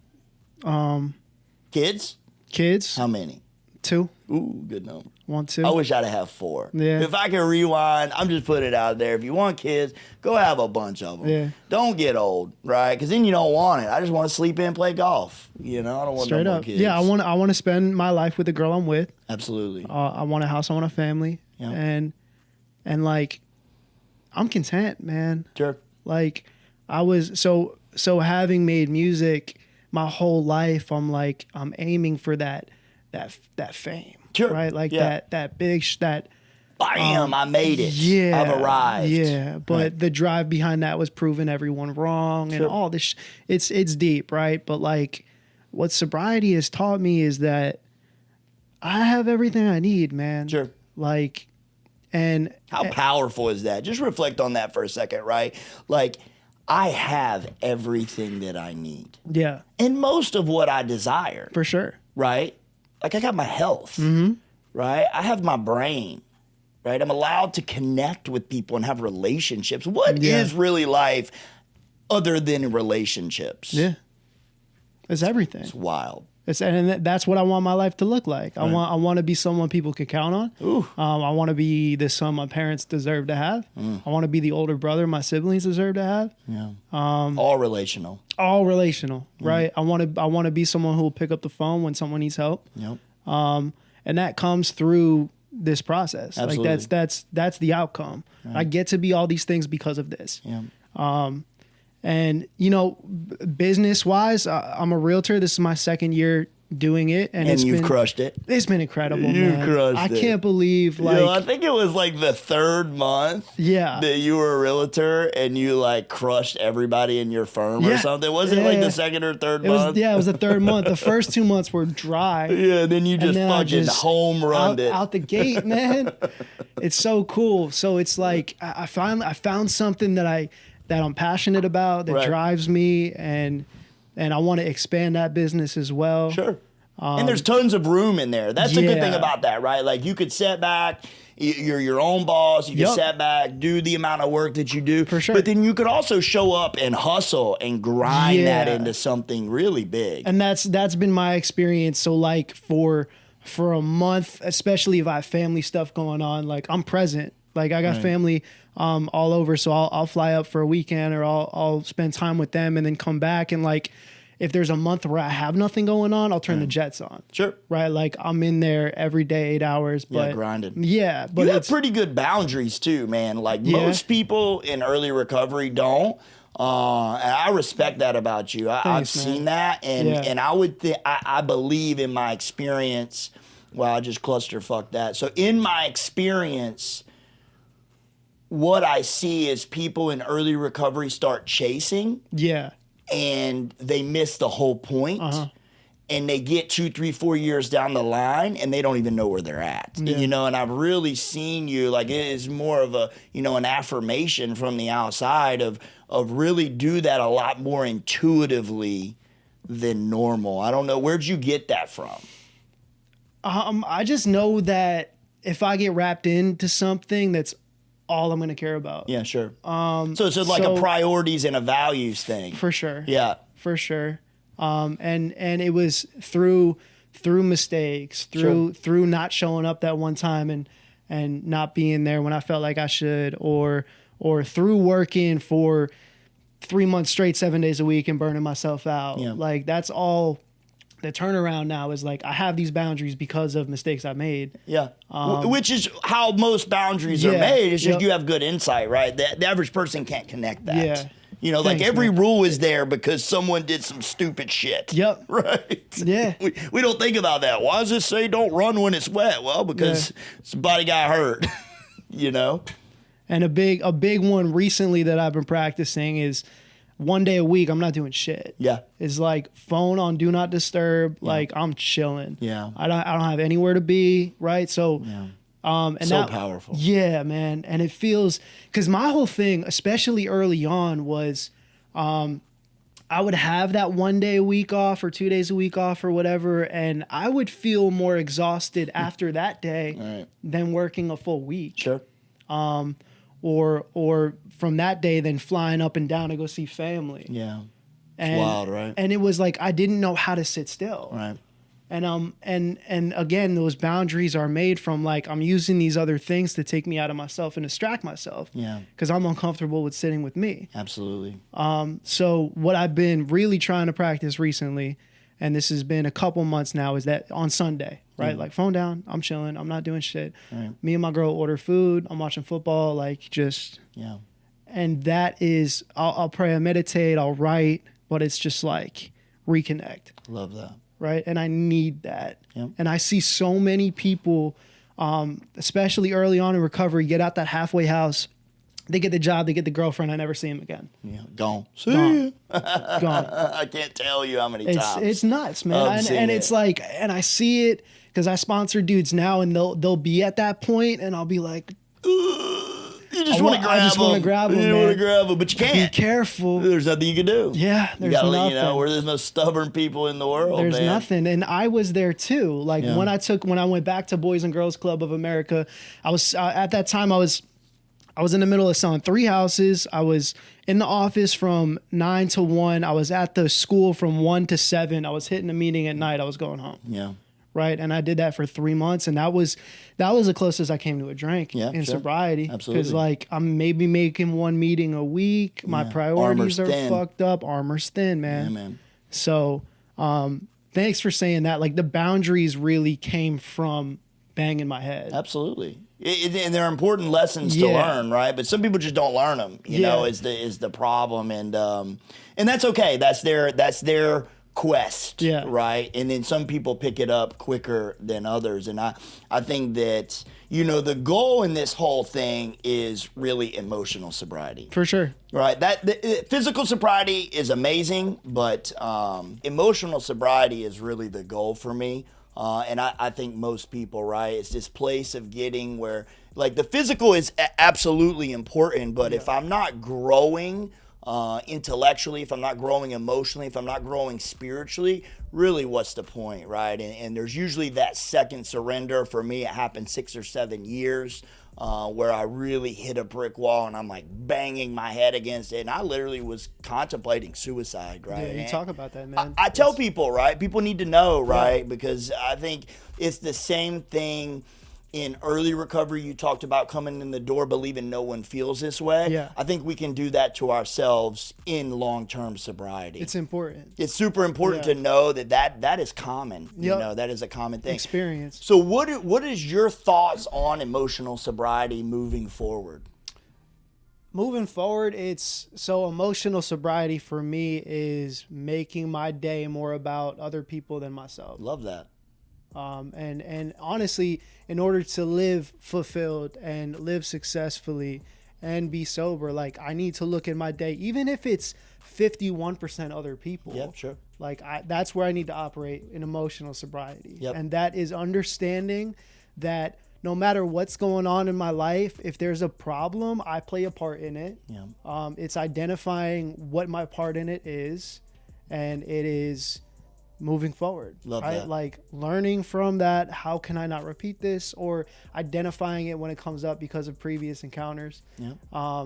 Kids? Kids. How many? 2. Ooh, good number. Want to? I wish I'd have 4. Yeah. If I could rewind, I'm just putting it out there. If you want kids, go have a bunch of them. Yeah. Don't get old, right? Because then you don't want it. I just want to sleep in and play golf. You know, I don't want Straight no more up. kids. Yeah, I want to spend my life with the girl I'm with. Absolutely. I want a house. I want a family. Yeah. And like, I'm content, man. Sure. Like, I was so having made music my whole life. I'm aiming for that fame. Sure. Right. Like Yeah. that big Bam! I made it. Yeah, I've arrived. Yeah, but Right. the drive behind that was proving everyone wrong and Sure. all this. It's deep, right? But like, what sobriety has taught me is that I have everything I need, man. Sure. Like, and How powerful is that? Just reflect on that for a second, right? Like, I have everything that I need. yeah, And most of what I desire, for sure. right? Like, I got my health, Mm-hmm. right? I have my brain, right? I'm allowed to connect with people and have relationships. What Yeah. is really life other than relationships? Yeah, it's everything. It's wild. That's what I want my life to look like. I want to be someone people can count on. Ooh. I want to be the son my parents deserve to have. I want to be the older brother my siblings deserve to have. Yeah. All relational. All relational, right? I want to be someone who will pick up the phone when someone needs help. Yep. And that comes through this process. Absolutely. Like that's the outcome. Right. I get to be all these things because of this. Yeah. And you know, business wise, I'm a realtor. This is my second year doing it, and You've crushed it. It's been incredible, You man. crushed I it. can't believe like I think it was like the 3rd month yeah. that you were a realtor and you like crushed everybody in your firm or Yeah. something. Was it like the 2nd or 3rd month? It was the 3rd month. The first 2 months were dry. Yeah, then you just then I fucking just home runned it. out the gate, man. It's so cool. So it's like I found something that I'm passionate about that Right. drives me, and I want to expand that business as well. Sure. And there's tons of room in there. That's the good thing yeah. about that, right? Like you could set back, you're your own boss, you can Yup. set back, do the amount of work that you do. For sure. But then you could also show up and hustle and grind that Yeah. into something really big. And that's been my experience. So like for a month, especially if I have family stuff going on, like I'm present. Like I got Right. family all over, so I'll fly up for a weekend or I'll spend time with them and then come back. And like if there's a month where I have nothing going on, I'll turn the jets on. Sure. Right, like I'm in there every day, 8 hours. But grinding. Yeah, but You have it's pretty good boundaries too, man. Like Yeah. most people in early recovery don't. And I respect that about you. I've Thanks, man. seen that, and Yeah. and I would I believe in my experience. Well, I just clusterfucked that. So in my experience, what I see is people in early recovery start chasing, yeah, and they miss the whole point. Uh-huh. And they get 2, 3, 4 years down the line and they don't even know where they're at. Yeah. You know, and I've really seen you, like it is more of a, an affirmation from the outside of really do that a lot more intuitively than normal. I don't know, where'd you get that from? I just know that if I get wrapped into something, that's all I'm gonna care about. Yeah, sure. So it's like a priorities and a values thing. For sure. Yeah. For sure. And it was through mistakes, through not showing up that one time and not being there when I felt like I should, or through working for 3 months straight, 7 days a week and burning myself out. Yeah. Like that's all. The turnaround now is like I have these boundaries because of mistakes I made. Yeah. Which is how most boundaries are Yeah. made. It's just Yep. you have good insight, right? The average person can't connect that. Yeah. Like Thanks, every man. rule is there because someone did some stupid shit. Yep. Right? Yeah. We don't think about that. Why does it say don't run when it's wet? Well, because somebody got hurt, And a big one recently that I've been practicing is 1 day a week I'm not doing shit. Yeah. It's like phone on do not disturb. Like I'm chilling. Yeah. I don't have anywhere to be. Right. So, Yeah. and So that, powerful. Yeah, man. And it feels, cause my whole thing, especially early on was, I would have that 1 day a week off or 2 days a week off or whatever. And I would feel more exhausted after that day Right. than working a full week. Sure. Or from that day, then flying up and down to go see family. Yeah. And, wild, right? And it was like I didn't know how to sit still. Right. And again, those boundaries are made from like, I'm using these other things to take me out of myself and distract myself. Yeah. Because I'm uncomfortable with sitting with me. Absolutely. So what I've been really trying to practice recently, and this has been a couple months now, is that on Sunday, right? Like phone down, I'm chilling, I'm not doing shit. Right. Me and my girl order food, I'm watching football, like just. Yeah. And that is, I'll pray, I meditate, I'll write, but it's just like reconnect. Love that. Right. And I need that. Yep. And I see so many people, especially early on in recovery, get out that halfway house. They get the job, they get the girlfriend. I never see them again. Yeah. Gone. See Gone. ya. Gone. I can't tell you how many times. It's nuts, man. And it's like, and I see it because I sponsor dudes now, and they'll be at that point, and I'll be like, you just want to grab them. I just want to grab them, You man. want to grab them, but you can't. Be careful. There's nothing you can do. Yeah, there's nothing. You know, where there's no stubborn people in the world, There's man. nothing. And I was there too. Like when I went back to Boys and Girls Club of America, I was at that time I was in the middle of selling 3 houses. I was in the office from 9 to 1. I was at the school from 1 to 7. I was hitting a meeting at night. I was going home. Yeah. Right. And I did that for 3 months. And that was the closest I came to a drink in sobriety. Absolutely. Because like I'm maybe making 1 meeting a week. My priorities are fucked up. Armor's thin, man. Yeah, man. So thanks for saying that. Like the boundaries really came from banging my head. Absolutely. And they're important lessons to learn, right? But some people just don't learn them, you know, is the problem. And that's okay. That's their quest, right? And then some people pick it up quicker than others. And I think that, you know, the goal in this whole thing is really emotional sobriety. For sure. Right. Physical sobriety is amazing, but emotional sobriety is really the goal for me. And I think most people, right, it's this place of getting where, like, the physical is absolutely important, but if I'm not growing intellectually, if I'm not growing emotionally, if I'm not growing spiritually, really what's the point, right? And there's usually that second surrender. For me, it happened 6 or 7 years where I really hit a brick wall and I'm like banging my head against it. And I literally was contemplating suicide, right? Yeah, you talk about that, man. I tell people, right? People need to know, right? Because I think it's the same thing in early recovery. You talked about coming in the door believing no one feels this way. Yeah. I think we can do that to ourselves in long-term sobriety. It's important. It's super important to know that is common. You know, that is a common thing. Experience. So what is your thoughts on emotional sobriety moving forward? Moving forward, emotional sobriety for me is making my day more about other people than myself. Love that. And honestly, in order to live fulfilled and live successfully and be sober, like I need to look at my day, even if it's 51% other people. Yep, sure. Like that's where I need to operate in emotional sobriety. Yep. And that is understanding that no matter what's going on in my life, if there's a problem, I play a part in it. Yeah. It's identifying what my part in it is, and it is moving forward. Love right? that. Like learning from that, how can I not repeat this, or identifying it when it comes up because of previous encounters. Yeah.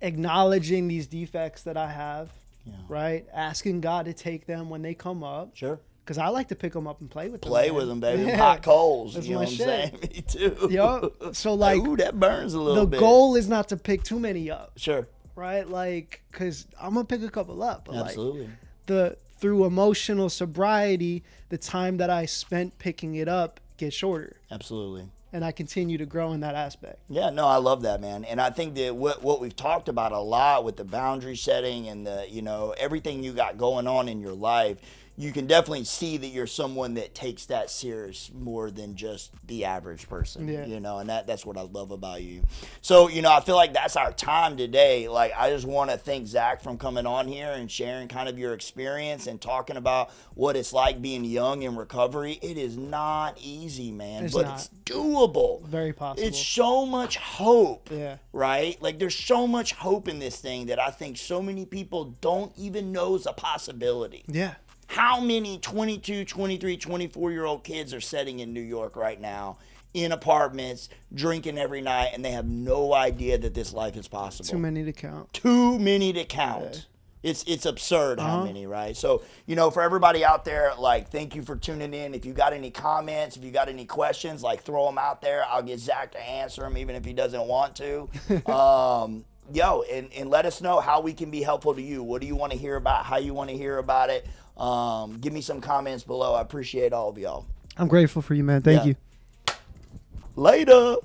Acknowledging these defects that I have, Yeah. right? Asking God to take them when they come up. Sure. Because I like to pick them up and play with them. Play with them, baby. Yeah. Hot coals. That's you know my what I'm shit. saying? Me too. Yup. So like, ooh, that burns a little bit. The goal is not to pick too many up. Sure. Right? Like, because I'm going to pick a couple up. But absolutely. Like, through emotional sobriety, the time that I spent picking it up gets shorter. Absolutely. And I continue to grow in that aspect. Yeah, no, I love that, man. And I think that what we've talked about a lot with the boundary setting and the, you know, everything you got going on in your life, you can definitely see that you're someone that takes that serious more than just the average person, you know, and that's what I love about you. So, you know, I feel like that's our time today. Like, I just want to thank Zach from coming on here and sharing kind of your experience and talking about what it's like being young in recovery. It is not easy, man, but it's doable. Very possible. It's so much hope, right? Like, there's so much hope in this thing that I think so many people don't even know is a possibility. Yeah. How many 22, 23, 24-year-old kids are sitting in New York right now in apartments, drinking every night, and they have no idea that this life is possible? Too many to count. Too many to count. It's absurd how many, right? So, for everybody out there, like, thank you for tuning in. If you got any comments, if you got any questions, like, throw them out there. I'll get Zach to answer them, even if he doesn't want to. And let us know how we can be helpful to you. What do you want to hear about? How you want to hear about it? Give me some comments below. I appreciate all of y'all. I'm grateful for you, man. Thank you. Later.